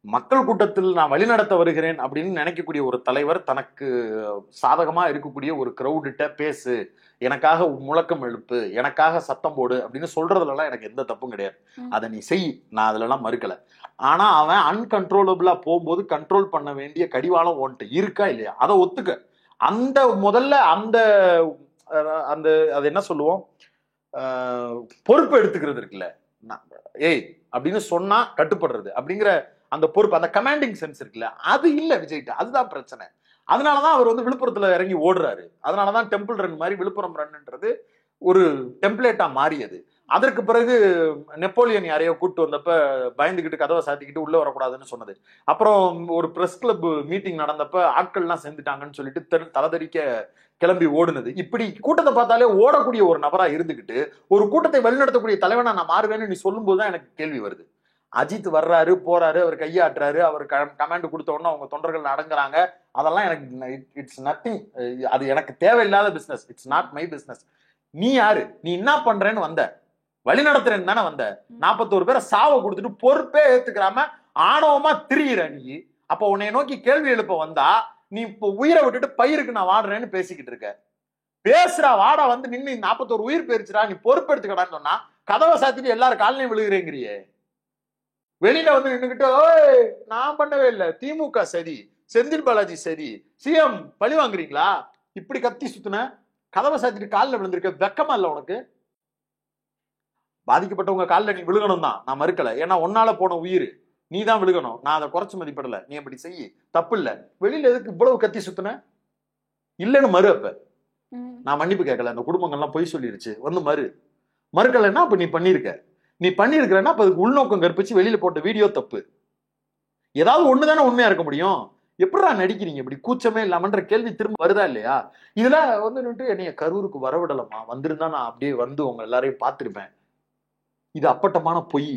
மக்கள் கூட்டத்தில் நான் வழிநடத்த வருகிறேன் அப்படின்னு நினைக்கக்கூடிய ஒரு தலைவர் தனக்கு சாதகமா இருக்கக்கூடிய ஒரு கிரௌடிட்ட பேசு, எனக்காக முழக்கம் எழுப்பு, எனக்காக சத்தம் போடு அப்படின்னு சொல்றதுலாம் எனக்கு எந்த தப்பும் கிடையாது. அதை நீ செய், நான் அதுலலாம் மறுக்கல. ஆனா அவன் அன்கண்ட்ரோலபிளா போகும்போது கண்ட்ரோல் பண்ண வேண்டிய கடிவாளம் ஒன்ட்டு இருக்கா இல்லையா அதை ஒத்துக்க. அந்த முதல்ல அந்த அந்த அது என்ன சொல்லுவோம், பொறுப்பு எடுத்துக்கிறது இருக்குல்ல, ஏய் அப்படின்னு சொன்னா கட்டுப்படுறது அப்படிங்கிற அந்த பொறுப்பு, அந்த கமாண்டிங் சென்ஸ் இருக்குல்ல, அது இல்ல விஜய்கிட்ட. அதுதான் பிரச்சனை. அதனாலதான் அவர் வந்து விழுப்புரத்துல இறங்கி ஓடுறாரு. அதனாலதான் டெம்பிள் ரன் மாதிரி விழுப்புரம் ரன்ன்றது ஒரு டெம்ப்ளேட்டா மாறியது. அதற்கு பிறகு நெப்போலியன் யாரையோ கூட்டு வந்தப்ப பயந்துகிட்டு கதவை சாத்திக்கிட்டு உள்ள வரக்கூடாதுன்னு சொன்னது. அப்புறம் ஒரு பிரஸ் கிளப் மீட்டிங் நடந்தப்ப ஆட்கள்லாம் சேர்ந்துட்டாங்கன்னு சொல்லிட்டு தலதறிக்க கிளம்பி ஓடுனது. இப்படி கூட்டத்தை பார்த்தாலே ஓடக்கூடிய ஒரு நபரா இருந்துகிட்டு ஒரு கூட்டத்தை வழிநடத்தக்கூடிய தலைவனா நான் மாறுவேன்னு நீ சொல்லும் போதுதான் எனக்கு கேள்வி வருது. அஜித் வர்றாரு போறாரு, அவர் கையாட்டுறாரு, அவர் கமாண்ட் கொடுத்த உடனே அவங்க தொண்டர்கள் அடங்குறாங்க. அதெல்லாம் எனக்கு இட்ஸ் நத்திங். அது எனக்கு தேவையில்லாத business. It's not my business. நீ யாரு? நீ என்ன பண்றேன்னு வந்த? வழி நடத்துறேன்னு தானே வந்த. 41 பேரை சாவ கொடுத்துட்டு பொறுப்பே ஏத்துக்கிறாம ஆணவமா திரியிற நீ. அப்ப உன்னை நோக்கி கேள்வி எழுப்ப வந்தா நீ இப்ப உயிரை விட்டுட்டு பயிருக்கு நான் வாடுறேன்னு பேசிக்கிட்டு இருக்க. பேசுறா வாடா வந்து நின்று 41 உயிர் போயிருச்சுடா நீ பொறுப்பெடுத்துக்கடான்னு சொன்னா கதவை சாத்திட்டு எல்லாரும் காலனையும் விழுகிறேங்கிறியே. வெளியில வந்து நின்றுகிட்டு நான் பண்ணவே இல்லை, திமுக சரி, செந்தில் பாலாஜி சரி, சிஎம் பழி வாங்குறீங்களா, இப்படி கத்தி சுத்துன கதவை சாத்திட்டு காலில் விழுந்திருக்க. வெக்கமா இல்ல உனக்கு? பாதிக்கப்பட்டவங்க காலில் நீ விழுகணும் தான், நான் மறுக்கல. ஏன்னா ஒன்னால போன உயிர் நீ தான் விழுகணும், நான் அதை குறைச்சு மதிப்பிடல. நீ அப்படி செய்ய தப்பு இல்ல. வெளியில எதுக்கு இவ்வளவு கத்தி சுத்துன? இல்லைன்னு மறு. அப்ப நான் மன்னிப்பு கேட்கல, அந்த குடும்பங்கள்லாம் பொய் சொல்லிருச்சு வந்து மறுக்கலைன்னா அப்ப நீ பண்ணிருக்கிறன்னா அப்ப அதுக்கு உள்நோக்கம் கற்பிச்சு வெளியில போட்ட வீடியோ தப்பு. ஏதாவது ஒண்ணுதானே உண்மையா இருக்க முடியும். எப்படா நடிக்கிறீங்க இப்படி கூச்சமே இல்லாமன்ற கேள்வி திரும்ப வருதா இல்லையா? இதுல வந்து என்னைய கரூருக்கு வரவிடலமா, வந்திருந்தா நான் அப்படியே வந்து உங்க எல்லாரையும் பார்த்திருப்பேன். இது அப்பட்டமான பொய்.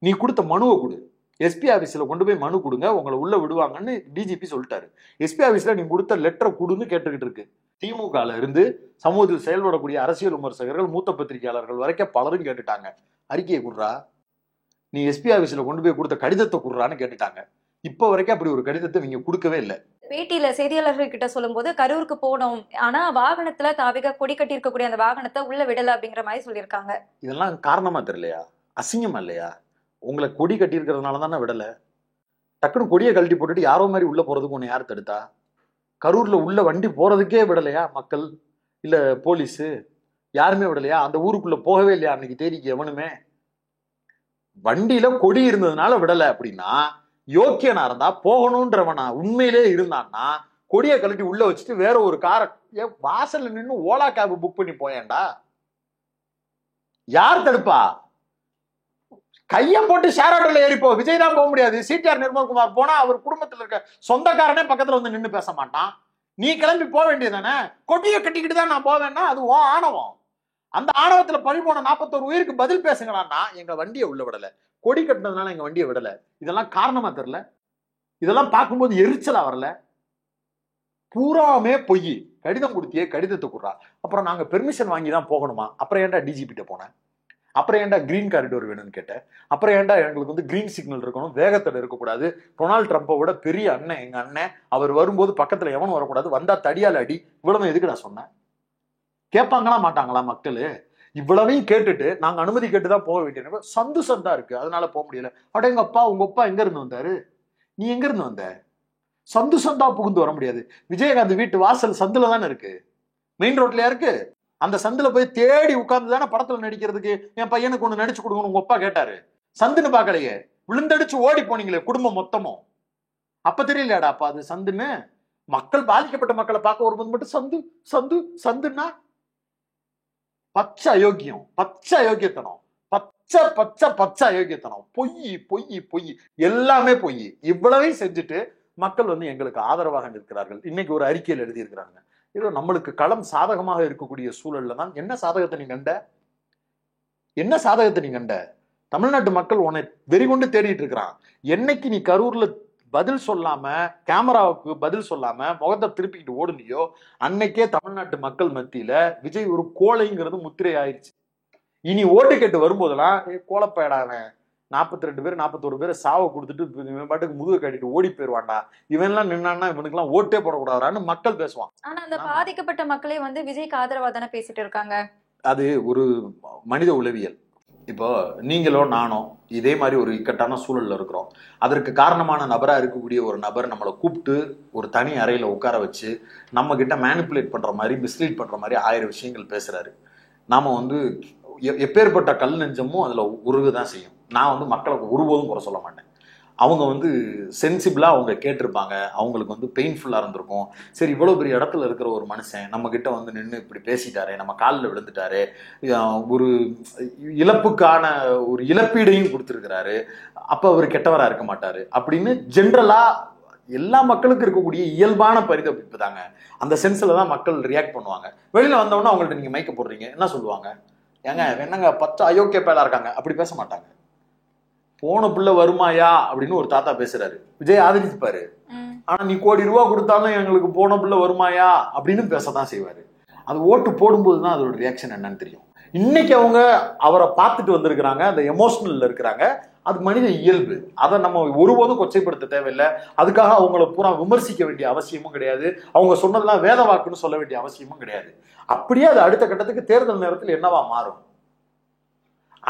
நீ கொடுத்த மனுவை கொடு, எஸ்பி ஆபீஸ்ல கொண்டு போய் மனு கொடுங்க, உங்களை உள்ள விடுவாங்கன்னு டிஜிபி சொல்லிட்டாரு. எஸ்பி ஆபீஸ்ல நீ கொடுத்த லெட்டரை கொடுன்னு கேட்டுக்கிட்டு இருக்கு. திமுகல இருந்து சமூகத்தில் செயல்படக்கூடிய அரசியல் விமர்சகர்கள், மூத்த பத்திரிகையாளர்கள் வரைக்கும் பலரும் கேட்டுட்டாங்க, அறிக்கையை கொடுறா, நீ எஸ்பி ஆபீஸ்ல கொண்டு போய் கொடுத்த கடிதத்தை கொடுறான்னு கேட்டுட்டாங்க. இப்ப வரைக்கும் அப்படி ஒரு கடிதத்தை நீங்க கொடுக்கவே இல்லை. பேட்டியில செய்தியாளர்கள் கிட்ட சொல்லும் போது கரூருக்கு போனோம், ஆனா வாகனத்துல தாவிக கொடி கட்டி இருக்கக்கூடிய அந்த வாகனத்தை உள்ள விடல அப்படிங்கிற மாதிரி சொல்லியிருக்காங்க. இதெல்லாம் காரணமா தெரியலையா? அசிங்கமா இல்லையா? உங்களை கொடி கட்டி இருக்கிறதுனால தானே விடல. டக்குனு கொடியை கழட்டி போட்டுட்டு யாரோ மாதிரி உள்ள போறதுக்கு ஒண்ணு யார் தடுத்தா? கரூர்ல உள்ள வண்டி போறதுக்கே விடலையா மக்கள்? இல்ல போலீஸ் யாருமே விடலையா? அந்த ஊருக்குள்ள போகவே இல்லையா அன்னைக்கு தேதிக்கு எவனுமே? வண்டியில கொடி இருந்ததுனால விடல அப்படின்னா, யோக்கியனா இருந்தா போகணும்ன்றவனா உண்மையிலே இருந்தான்னா கொடியை கழட்டி உள்ள வச்சுட்டு வேற ஒரு காரை வாசல்ல நின்று ஓலா கேப் புக் பண்ணி போயேன்டா. யார் தடுப்பா? கைய போட்டு ஷேர் ஆட்டோல ஏறிப்போ. விஜய் தான் போக முடியாது. சிடிஆர் நிர்மல்குமார் போனா அவர் குடும்பத்துல இருக்க சொந்தக்காரனே பக்கத்துல வந்து நின்று பேச மாட்டான். நீ கிளம்பி போக வேண்டியதானே? கொடியை கட்டிக்கிட்டு தான் நான் போவேன்னா அது ஓ ஆணவம். அந்த ஆணவத்துல பழி போன 41 உயிருக்கு பதில் பேசுங்களான்னா எங்க வண்டியை உள்ள விடல, கொடி கட்டினதுனால எங்க வண்டியை விடல. இதெல்லாம் காரணமா தெரியல. இதெல்லாம் பார்க்கும்போது எரிச்சலா வரல. பூராமே பொய். கடிதம் கொடுத்தியே, கடிதத்தை கொடுறா. அப்புறம் நாங்க பெர்மிஷன் வாங்கி தான் போகணுமா? அப்புறம் ஏன்டா டிஜிபிட்ட போனேன்? அப்புறம் ஏன்டா கிரீன் காரிடோர் வேணும்னு கேட்டேன்? அப்புறம் ஏன்டா எங்களுக்கு வந்து கிரீன் சிக்னல் இருக்கணும், வேகத்துல இருக்கக்கூடாது, டொனால்டு ட்ரம்ப்பை விட பெரிய அண்ணன் எங்க அண்ணன், அவர் வரும்போது பக்கத்துல எவனும் வரக்கூடாது, வந்தா தடியால் அடி, இவ்வளவு எதுக்கு நான் சொன்னேன்? கேட்பாங்களா மாட்டாங்களா மக்கள்? இவ்வளவையும் கேட்டுட்டு நாங்க அனுமதி கேட்டுதான் போக வேண்டிய சந்து சந்தா இருக்கு, அதனால போக முடியல. அட எங்க அப்பா, உங்க அப்பா எங்க இருந்து வந்தாரு? நீ எங்க இருந்து வந்த? சந்து சந்தா புகுந்து வர முடியாது. விஜயகாந்த் வீட்டு வாசல் சந்துல தானே இருக்கு, மெயின் ரோட்லயா இருக்கு. அந்த சந்துல போய் தேடி உட்கார்ந்து தானே படத்துல நடிக்கிறதுக்கு என் பையனுக்கு ஒண்ணு நடிச்சு கொடுக்கணும் உங்க அப்பா கேட்டாரு. சந்துன்னு பாக்கலையே, விழுந்தடிச்சு ஓடி போனீங்களே குடும்பம் மொத்தமும். அப்ப தெரியலையாடா அப்பா அது சந்துன்னு? மக்கள், பாதிக்கப்பட்ட மக்களை பார்க்க வரும்போது மட்டும் சந்து சந்து சந்துன்னா பச்சை அயோக்கியம், பச்சை அயோக்கியத்தனம், பச்சை பச்சை பச்சை அயோக்கியத்தனம். பொய் பொய் பொய், எல்லாமே பொய். இவ்வளவையும் செஞ்சுட்டு மக்கள் வந்து எங்களுக்கு ஆதரவாக நிற்கிறார்கள். இன்னைக்கு ஒரு அறிக்கையில் எழுதியிருக்கிறாங்க, ஏதோ நம்மளுக்கு களம் சாதகமாக இருக்கக்கூடிய சூழல்ல தான். என்ன சாதகத்தை நீ கண்ட? என்ன சாதகத்தை நீ கண்ட? தமிழ்நாட்டு மக்கள் உன்னை வெறிகொண்டு தேடிட்டு இருக்கிறான். என்னைக்கு நீ கரூர்ல பதில் சொல்லாம, கேமராவுக்கு பதில் சொல்லாம முகத்தை திருப்பிக்கிட்டு ஓடுனியோ அன்னைக்கே தமிழ்நாட்டு மக்கள் மத்தியில விஜய் ஒரு கோழைங்கிறது முத்திரை ஆயிடுச்சு. இனி ஓட்டு கேட்டு வரும்போதெல்லாம் கோலப்பேடாவன் 42 பேர் 41 பேரை சாவை கொடுத்துட்டு இவன் பாட்டுக்கு முதுக கட்டிட்டு ஓடி போயிருவான்டா, இவன்லாம் நின்னான்னா இவனுக்கு எல்லாம் ஓட்டே போடக்கூடாதான்னு மக்கள் பேசுவான். ஆனா அந்த பாதிக்கப்பட்ட மக்களே வந்து விஜய்க்கு ஆதரவா தானே பேசிட்டு இருக்காங்க. அது ஒரு மனித உளவியல். இப்போ நீங்களோ நானோ இதே மாதிரி ஒரு இக்கட்டான சூழல்ல இருக்கிறோம். அதற்கு காரணமான நபரா இருக்கக்கூடிய ஒரு நபர் நம்மளை கூப்பிட்டு ஒரு தனி அறையில உட்கார வச்சு நம்ம கிட்ட மேனிப்புலேட் பண்ற மாதிரி, மிஸ்லீட் பண்ற மாதிரி 1000 விஷயங்கள் பேசுறாரு. நாம வந்து எப்பேற்பட்ட கல் நெஞ்சமும் அதுல உருகுதான் செய்யும். நான் வந்து மக்களுக்கு ஒருபோதும் குறை சொல்ல மாட்டேன். அவங்க வந்து சென்சிபிளா அவங்க கேட்டிருப்பாங்க, அவங்களுக்கு வந்து பெயின்ஃபுல்லா இருந்திருக்கும். சரி, இவ்வளவு பெரிய இடத்துல இருக்கிற ஒரு மனுஷன் நம்ம கிட்ட வந்து நின்று இப்படி பேசிட்டாரு, நம்ம காலில் விழுந்துட்டாரு, ஒரு இழப்புக்கான ஒரு இழப்பீடையும் கொடுத்துருக்கிறாரு, அப்ப அவர் கெட்டவரா இருக்க மாட்டாரு அப்படின்னு ஜென்ரலா எல்லா மக்களுக்கும் இருக்கக்கூடிய இயல்பான பரிதவிப்பு தாங்க. அந்த சென்ஸ்ல தான் மக்கள் ரியாக்ட் பண்ணுவாங்க. வெளியில வந்தவொடனே அவங்கள்ட்ட நீங்க மைக்க போடுறீங்க, என்ன சொல்லுவாங்க? ஏங்க என்னங்க 10 அயோக்கிய பேலா இருக்காங்க, அப்படி பேச மாட்டாங்க. போன பிள்ளை வருமாயா அப்படின்னு ஒரு தாத்தா பேசுறாரு, விஜய் ஆதரிச்சுப்பாரு. ஆனா நீ கோடி ரூபா கொடுத்தாலும் எங்களுக்கு போன பிள்ளை வருமாயா அப்படின்னு பேசதான் செய்வாரு. அது ஓட்டு போடும்போதுதான் அதோட ரியாக்ஷன் என்னன்னு தெரியும். இன்னைக்கு அவங்க அவரை பார்த்துட்டு வந்திருக்கிறாங்க, அந்த எமோஷனல்ல இருக்கிறாங்க. அது மனித இயல்பு. அதை நம்ம ஒருபோதும் கொச்சைப்படுத்த தேவையில்லை. அதுக்காக அவங்கள பூரா விமர்சிக்க வேண்டிய அவசியமும் கிடையாது. அவங்க சொன்னதெல்லாம் வேத வாக்குன்னு சொல்ல வேண்டிய அவசியமும் கிடையாது. அப்படியே அது அடுத்த கட்டத்துக்கு தேர்தல் நேரத்தில் என்னவா மாறும்?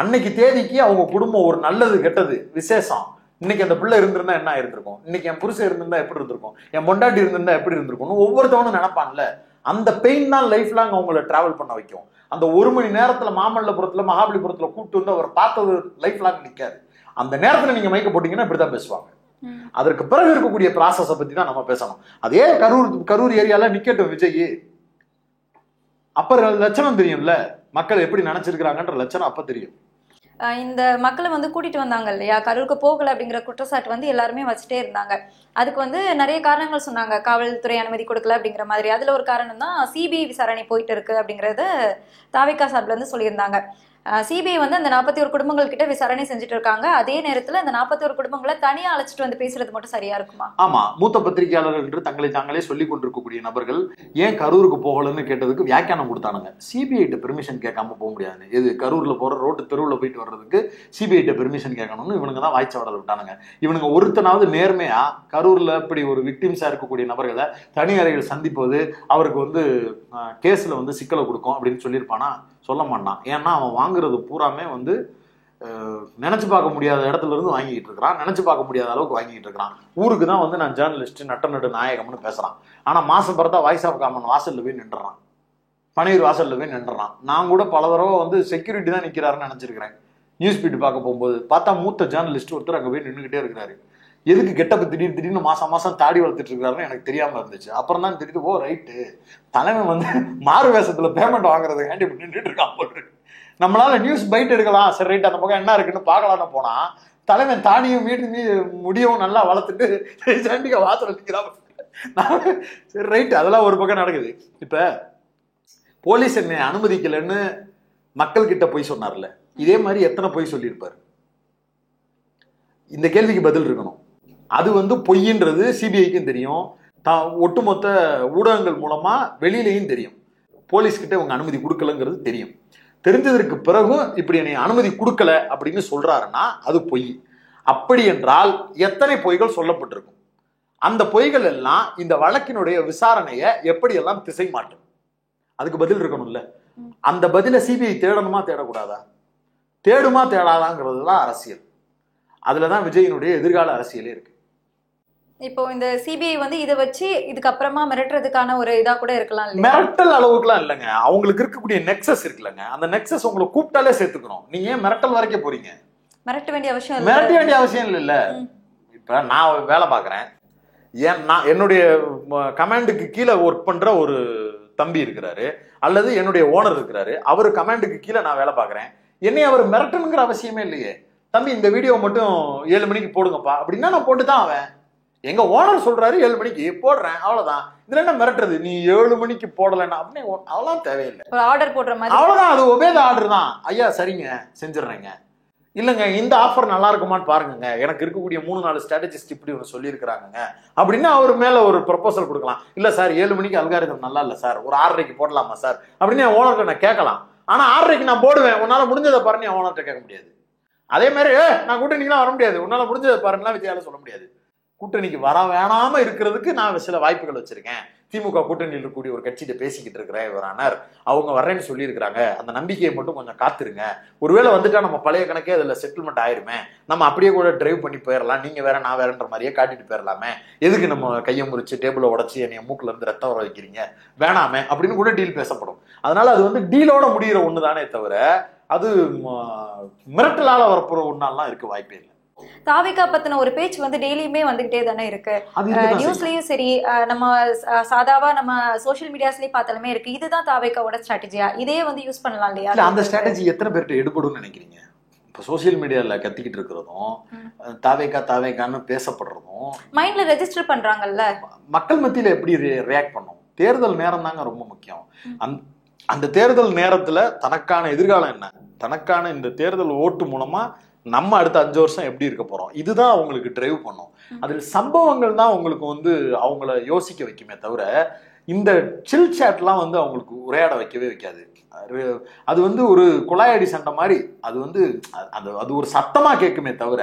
அன்னைக்கு தேதிக்கு அவங்க குடும்பம் ஒரு நல்லது கெட்டது விசேஷம், இன்னைக்கு அந்த பிள்ளை இருந்திருந்தா என்ன இருந்திருக்கும், இன்னைக்கு என் புருஷன் இருந்திருந்தா எப்படி இருந்திருக்கும், என் பொண்டாட்டி இருந்திருந்தா எப்படி இருந்திருக்கும், ஒவ்வொருத்தவனும் நினைப்பான்ல. அந்த பெயின் தான் லைஃப் லாங் அவங்கள டிராவல் பண்ண வைக்கும். அந்த 1 மணி நேரத்துல மாமல்லபுரத்துல மகாபலிபுரத்துல கூப்பிட்டு வந்து அவர் பார்த்தது லைஃப் லாங் நிற்காது. அந்த நேரத்துல நீங்க மைக்க போட்டீங்கன்னா இப்படிதான் பேசுவாங்க. அதற்கு பிறகு இருக்கக்கூடிய ப்ராசஸை பத்தி தான் நம்ம பேசணும். அதே கரூர் ஏரியால நிக்கட்டும் விஜய், அப்ப லட்சணம் தெரியும்ல, மக்கள் எப்படி நினைச்சிருக்கிறாங்கன்ற லட்சணம் அப்ப தெரியும். இந்த மக்களை வந்து கூட்டிட்டு வந்தாங்க இல்லையா, கரூருக்கு போகல அப்படிங்கிற குற்றச்சாட்டு வந்து எல்லாருமே வச்சுட்டே இருந்தாங்க. அதுக்கு வந்து நிறைய காரணங்கள் சொன்னாங்க. காவல்துறை அனுமதி கொடுக்கல அப்படிங்கிற மாதிரி. அதுல ஒரு காரணம் தான் சிபிஐ விசாரணை போயிட்டு இருக்கு அப்படிங்கறத தாவேகா சார்பில் இருந்து சொல்லியிருந்தாங்க. சிபிஐ வந்து அந்த 41 குடும்பங்கள் கிட்ட விசாரணை செஞ்சுட்டு இருக்காங்க. அதே நேரத்துல அந்த 41 குடும்பங்களை தனியா அழைச்சிட்டு வந்து பேசுறது மட்டும் சரியா இருக்குமா? ஆமா, மூத்த பத்திரிகையாளர்கள் என்று தங்களை தாங்களே சொல்லிக் கொண்டிருக்கக்கூடிய நபர்கள் ஏன் கரூருக்கு போகலன்னு கேட்டதுக்கு வியாக்கியானம் கொடுத்தானுங்க. சிபிஐட்ட பெர்மிஷன் கேட்காம போக முடியாது. எது கரூர்ல போற ரோட்டு தெருவில் போயிட்டு வர்றதுக்கு சிபிஐட்ட பெர்மிஷன் கேட்கணும்னு இவனுங்க தான் வாய்ச்சவடல் விட்டானுங்க. இவனுங்க ஒருத்தனாவது நேர்மையா கரூர்ல இப்படி ஒரு விக்டிம்ஸா இருக்கக்கூடிய நபர்களை தனி அறையில் சந்திப்பது அவருக்கு வந்து கேஸ்ல வந்து சிக்கலை கொடுக்கும் அப்படின்னு சொல்லியிருப்பானா? சொல்ல மாட்டான். ஏன்னா அவன் வாங்குறது பூராமே வந்து நினைச்சு பார்க்க முடியாத இடத்துல இருந்து வாங்கிட்டு இருக்கிறான். நினைச்சு பார்க்க முடியாத அளவுக்கு வாங்கிட்டு இருக்கிறான். ஊருக்கு தான் வந்து நான் ஜேர்னலிஸ்ட் நட்ட நாயகம்னு பேசுறான். ஆனா மாசம் பிறத்தா வாய்ஸ் ஆஃப் காமன் வாசல்ல போய் நின்றுறான், பனீர் வாசல்ல போய் நின்றுறான். நான் கூட பல தடவை வந்து செக்யூரிட்டி தான் நிக்கிறாருன்னு நினைச்சிருக்கிறேன். நியூஸ் பீட் பார்க்க போகும்போது பார்த்தா மூத்த ஜேர்னலிஸ்ட் ஒருத்தர் அங்க போய் நின்றுகிட்டே இருக்கிறாரு. எதுக்கு கெட்டப்ப திடீர்னு மாசம் தாடி வளர்த்துட்டு இருக்காருன்னு எனக்கு தெரியாம இருந்துச்சு. அப்புறம் தான் தெரியுது, ஓ ரைட்டு, தலைவன் வந்து மாறு வேஷத்துல பேமெண்ட் வாங்குறதுக்காண்டி நின்றுட்டு இருக்கான் போட்டு. நம்மளால நியூஸ் பைட் எடுக்கலாம், சரி ரைட், அந்த பக்கம் என்ன இருக்குன்னு பார்க்கலான்னு போனா தலைவன் தாடியும் முடியவும் நல்லா வளர்த்துட்டு வாசல் நிற்கிறான். சரி ரைட்டு, அதெல்லாம் ஒரு பக்கம் நடக்குது. இப்ப போலீஸ் என்னை அனுமதிக்கலன்னு மக்கள் கிட்ட போய் சொன்னார்ல, இதே மாதிரி எத்தனை போய் சொல்லியிருப்பாரு? இந்த கேள்விக்கு பதில் இருக்கணும். அது வந்து பொய்ன்றது சிபிஐக்கும் தெரியும், ஒட்டுமொத்த ஊடகங்கள் மூலமா வெளியிலையும் தெரியும். போலீஸ்கிட்ட இவங்க அனுமதி கொடுக்கலங்கிறது தெரியும். தெரிஞ்சதற்கு பிறகும் இப்படி என்னை அனுமதி கொடுக்கல அப்படின்னு சொல்றாருன்னா அது பொய். அப்படி என்றால் எத்தனை பொய்கள் சொல்லப்பட்டிருக்கும்? அந்த பொய்கள் எல்லாம் இந்த வழக்கினுடைய விசாரணையை எப்படியெல்லாம் திசை மாற்றும்? அதுக்கு பதில் இருக்கணும்ல. அந்த பதிலை சிபிஐ தேடணுமா தேடக்கூடாதா? தேடுமா தேடாதாங்கிறது தான் அரசியல். அதுலதான் விஜயினுடைய எதிர்கால அரசியலே இருக்கு. இப்போ இந்த சிபிஐ வந்து இதை வச்சு இதுக்கப்புறமா மிரட்டுறதுக்கான ஒரு இதா கூட இருக்கலாம். மிரட்டல் அளவுக்குலாம் இல்லைங்க, அவங்களுக்கு இருக்கக்கூடிய நெக்ஸஸ் இருக்குல்லங்க, அந்த நெக்ஸஸ் உங்களை கூப்பிட்டாலே சேர்த்துக்கணும். நீங்க ஏன் மிரட்டல் வரைக்கும் போறீங்க? மிரட்ட வேண்டிய அவசியம் இல்ல. இப்ப நான் வேலை பாக்குறேன், நான் என்னுடைய கமாண்டுக்கு கீழே ஒர்க் பண்ற ஒரு தம்பி இருக்கிறாரு, அல்லது என்னுடைய ஓனர் இருக்கிறாரு, அவரு கமாண்டுக்கு கீழே நான் வேலை பாக்குறேன். என்னை அவர் மிரட்டணுங்கிற அவசியமே இல்லையே. தம்பி இந்த வீடியோ மட்டும் 7 மணிக்கு போடுங்கப்பா அப்படின்னா நான் போட்டுதான் ஆவேன். எங்க ஓனர் சொல்றாரு 7 மணிக்கு போடுறேன், அவ்வளவுதான். இதுல என்ன மிரட்டுறது? நீ 7 மணிக்கு போடலன்னா அப்படின்னு அவ்வளவு தேவையில்லை. ஆர்டர் போடுற மாதிரி அவ்வளவுதான், அது ஒபே த ஆர்டர் தான். ஐயா சரிங்க செஞ்சிடறேங்க, இல்லைங்க இந்த ஆஃபர் நல்லா இருக்குமான்னு பாருங்க, எனக்கு இருக்கக்கூடிய 3-4 ஸ்ட்ராட்டஜிஸ்ட் இப்படி ஒன்று சொல்லியிருக்கிறாங்க அப்படின்னு அவர் மேல ஒரு ப்ரொபோசல் கொடுக்கலாம். இல்ல சார் 7 மணிக்கு அல்காரிதம் நல்லா இல்ல சார், ஒரு 6:30க்கு போடலாமா சார் அப்படின்னு என் ஓனர்கிட்ட நான் கேட்கலாம். ஆனா 6:30க்கு நான் போடுவேன், உன்னால முடிஞ்சதை பாருன்னு என் ஓனர்கிட்ட கேட்க முடியாது. அதே மாதிரி நான் கூட்டணிக்கெல்லாம் வர முடியாது, உன்னால முடிஞ்சதை பாருங்கலாம் விஜயால சொல்ல முடியாது. கூட்டணிக்கு வர வேணாம இருக்கிறதுக்கு நான் சில வாய்ப்புகள் வச்சிருக்கேன். திமுக கூட்டணியில் இருக்கக்கூடிய ஒரு கட்சியிட்ட பேசிக்கிட்டு இருக்கிறேன் இவரானார், அவங்க வர்றேன்னு சொல்லியிருக்கிறாங்க, அந்த நம்பிக்கையை மட்டும் கொஞ்சம் காத்துருங்க. ஒருவேளை வந்துட்டா நம்ம பழைய கணக்கே அதுல செட்டில்மெண்ட் ஆயிருமே, நம்ம அப்படியே கூட டிரைவ் பண்ணி போயிடலாம், நீங்க வேற நான் வேறன்ற மாதிரியே காட்டிட்டு போயிடலாமே, எதுக்கு நம்ம கையை முறிச்சு டேபிளை உடச்சி என்னைய மூக்குல இருந்து ரத்தம் வர வைக்கிறீங்க, வேணாமே அப்படின்னு கூட டீல் பேசப்படும். அதனால அது வந்து டீலோட முடிகிற ஒண்ணு தானே தவிர அது மிரட்டலால வரப்போற ஒன்னாலாம் இருக்க வாய்ப்பே இல்லை. தாவேகா பத்தின ஒரு பேச்சு வந்து டெய்லியுமே வந்துகிட்டே தானே இருக்கு. நியூஸ்லயும் சரி, நம்ம சாதாவா நம்ம சோசியல் மீடியாஸ்லயும் பார்த்தாலுமே இருக்கு. இதுதான் தாவேகாவோட ஸ்ட்ராட்டஜியா? இதே வந்து யூஸ் பண்ணலாம் இல்லையா? அந்த ஸ்ட்ராட்டஜி எத்தனை பேர்கிட்ட எடுபடும் நினைக்கிறீங்க? இப்ப சோசியல் மீடியால கத்திக்கிட்டு இருக்கிறதும் தாவேகான்னு பேசப்படுறதும் மைண்ட்ல ரெஜிஸ்டர் பண்றாங்கல்ல, மக்கள் மத்தியில எப்படி ரியாக்ட் பண்ணும்? தேர்தல் நேரம் தாங்க ரொம்ப முக்கியம். அந்த தேர்தல் நேரத்துல தனக்கான எதிர்காலம் என்ன, தனக்கான இந்த தேர்தல் ஓட்டு மூலமா நம்ம அடுத்த 5 வருஷம் எப்படி இருக்க போறோம், இதுதான் அவங்களுக்கு டிரைவ் பண்ணும். அதில் சம்பவங்கள் தான் உங்களுக்கு வந்து அவங்கள யோசிக்க வைக்குமே தவிர இந்த சில் சேட்லாம் வந்து அவங்களுக்கு உரையாட வைக்கவே வைக்காது. அது வந்து ஒரு குழாயடி சண்டை மாதிரி. அது வந்து அது ஒரு சத்தமா கேட்குமே தவிர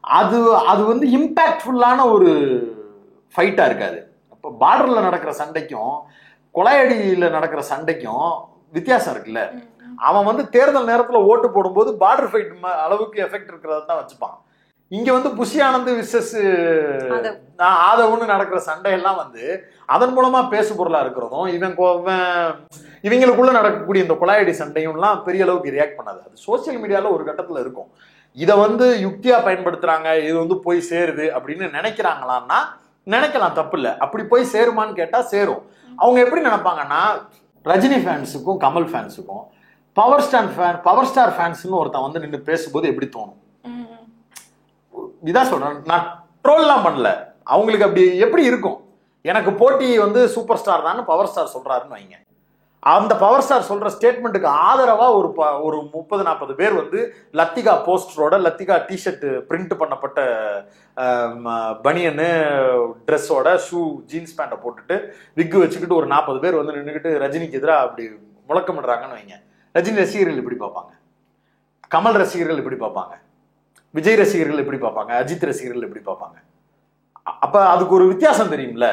அது அது வந்து இம்பாக்ட்ஃபுல்லான ஒரு ஃபைட்டா இருக்காது. இப்போ பார்டர்ல நடக்கிற சண்டைக்கும் குழாயடியில நடக்கிற சண்டைக்கும் வித்தியாசம் இருக்குல்ல. அவன் வந்து தேர்தல் நேரத்துல ஓட்டு போடும்போது பார்டர் ஃபைட் அளவுக்கு எஃபெக்ட் இருக்கிறத தான் வச்சுப்பான். இங்க வந்து புஷி ஆனந்த் விசஸ் ஆதவன்னு நடக்கிற சண்டையெல்லாம் வந்து அதன் மூலமா பேசு பொருளா இருக்கிறதும் இவங்களுக்குள்ள நடக்கக்கூடிய இந்த குழாயடி சண்டையும்லாம் பெரிய அளவுக்கு ரியாக்ட் பண்ணாது. அது சோசியல் மீடியால ஒரு கட்டத்துல இருக்கும். இதை வந்து யுக்தியா பயன்படுத்துறாங்க, இது வந்து போய் சேருது அப்படின்னு நினைக்கிறாங்களான்னா நினைக்கலாம், தப்பு இல்லை. அப்படி போய் சேருமான்னு கேட்டா சேரும். அவங்க எப்படி நினைப்பாங்கன்னா, ரஜினி ஃபேன்ஸுக்கும் கமல் ஃபேன்ஸுக்கும் பவர் ஸ்டார் ஃபேன்ஸ்னு ஒருத்தன் வந்து நின்று பேசும்போது எப்படி தோணும்? இதான் சொல்றேன், நான் ட்ரோல்லாம் பண்ணல. அவங்களுக்கு அப்படி எப்படி இருக்கும்? எனக்கு போட்டி வந்து சூப்பர் ஸ்டார் தான் பவர் ஸ்டார் சொல்றாருன்னு வைங்க. அந்த பவர் ஸ்டார் சொல்ற ஸ்டேட்மெண்ட்டுக்கு ஆதரவா ஒரு 30-40 பேர் வந்து லத்திகா போஸ்டரோட, லத்திகா டிஷர்ட் பிரிண்ட் பண்ணப்பட்ட பனியனு ட்ரெஸ்ஸோட, ஷூ ஜீன்ஸ் பேண்டை போட்டுட்டு விக்கு வச்சுக்கிட்டு ஒரு 40 பேர் வந்து நின்றுக்கிட்டு ரஜினிக்கு எதிராக அப்படி முழக்கமிடுறாங்கன்னு வைங்க. ரஜினி ரசிகர்கள் எப்படி பார்ப்பாங்க? கமல் ரசிகர்கள் எப்படி பார்ப்பாங்க? விஜய் ரசிகர்கள் எப்படி பார்ப்பாங்க? அஜித் ரசிகர்கள் எப்படி பார்ப்பாங்க? அப்ப அதுக்கு ஒரு வித்தியாசம் தெரியும்ல.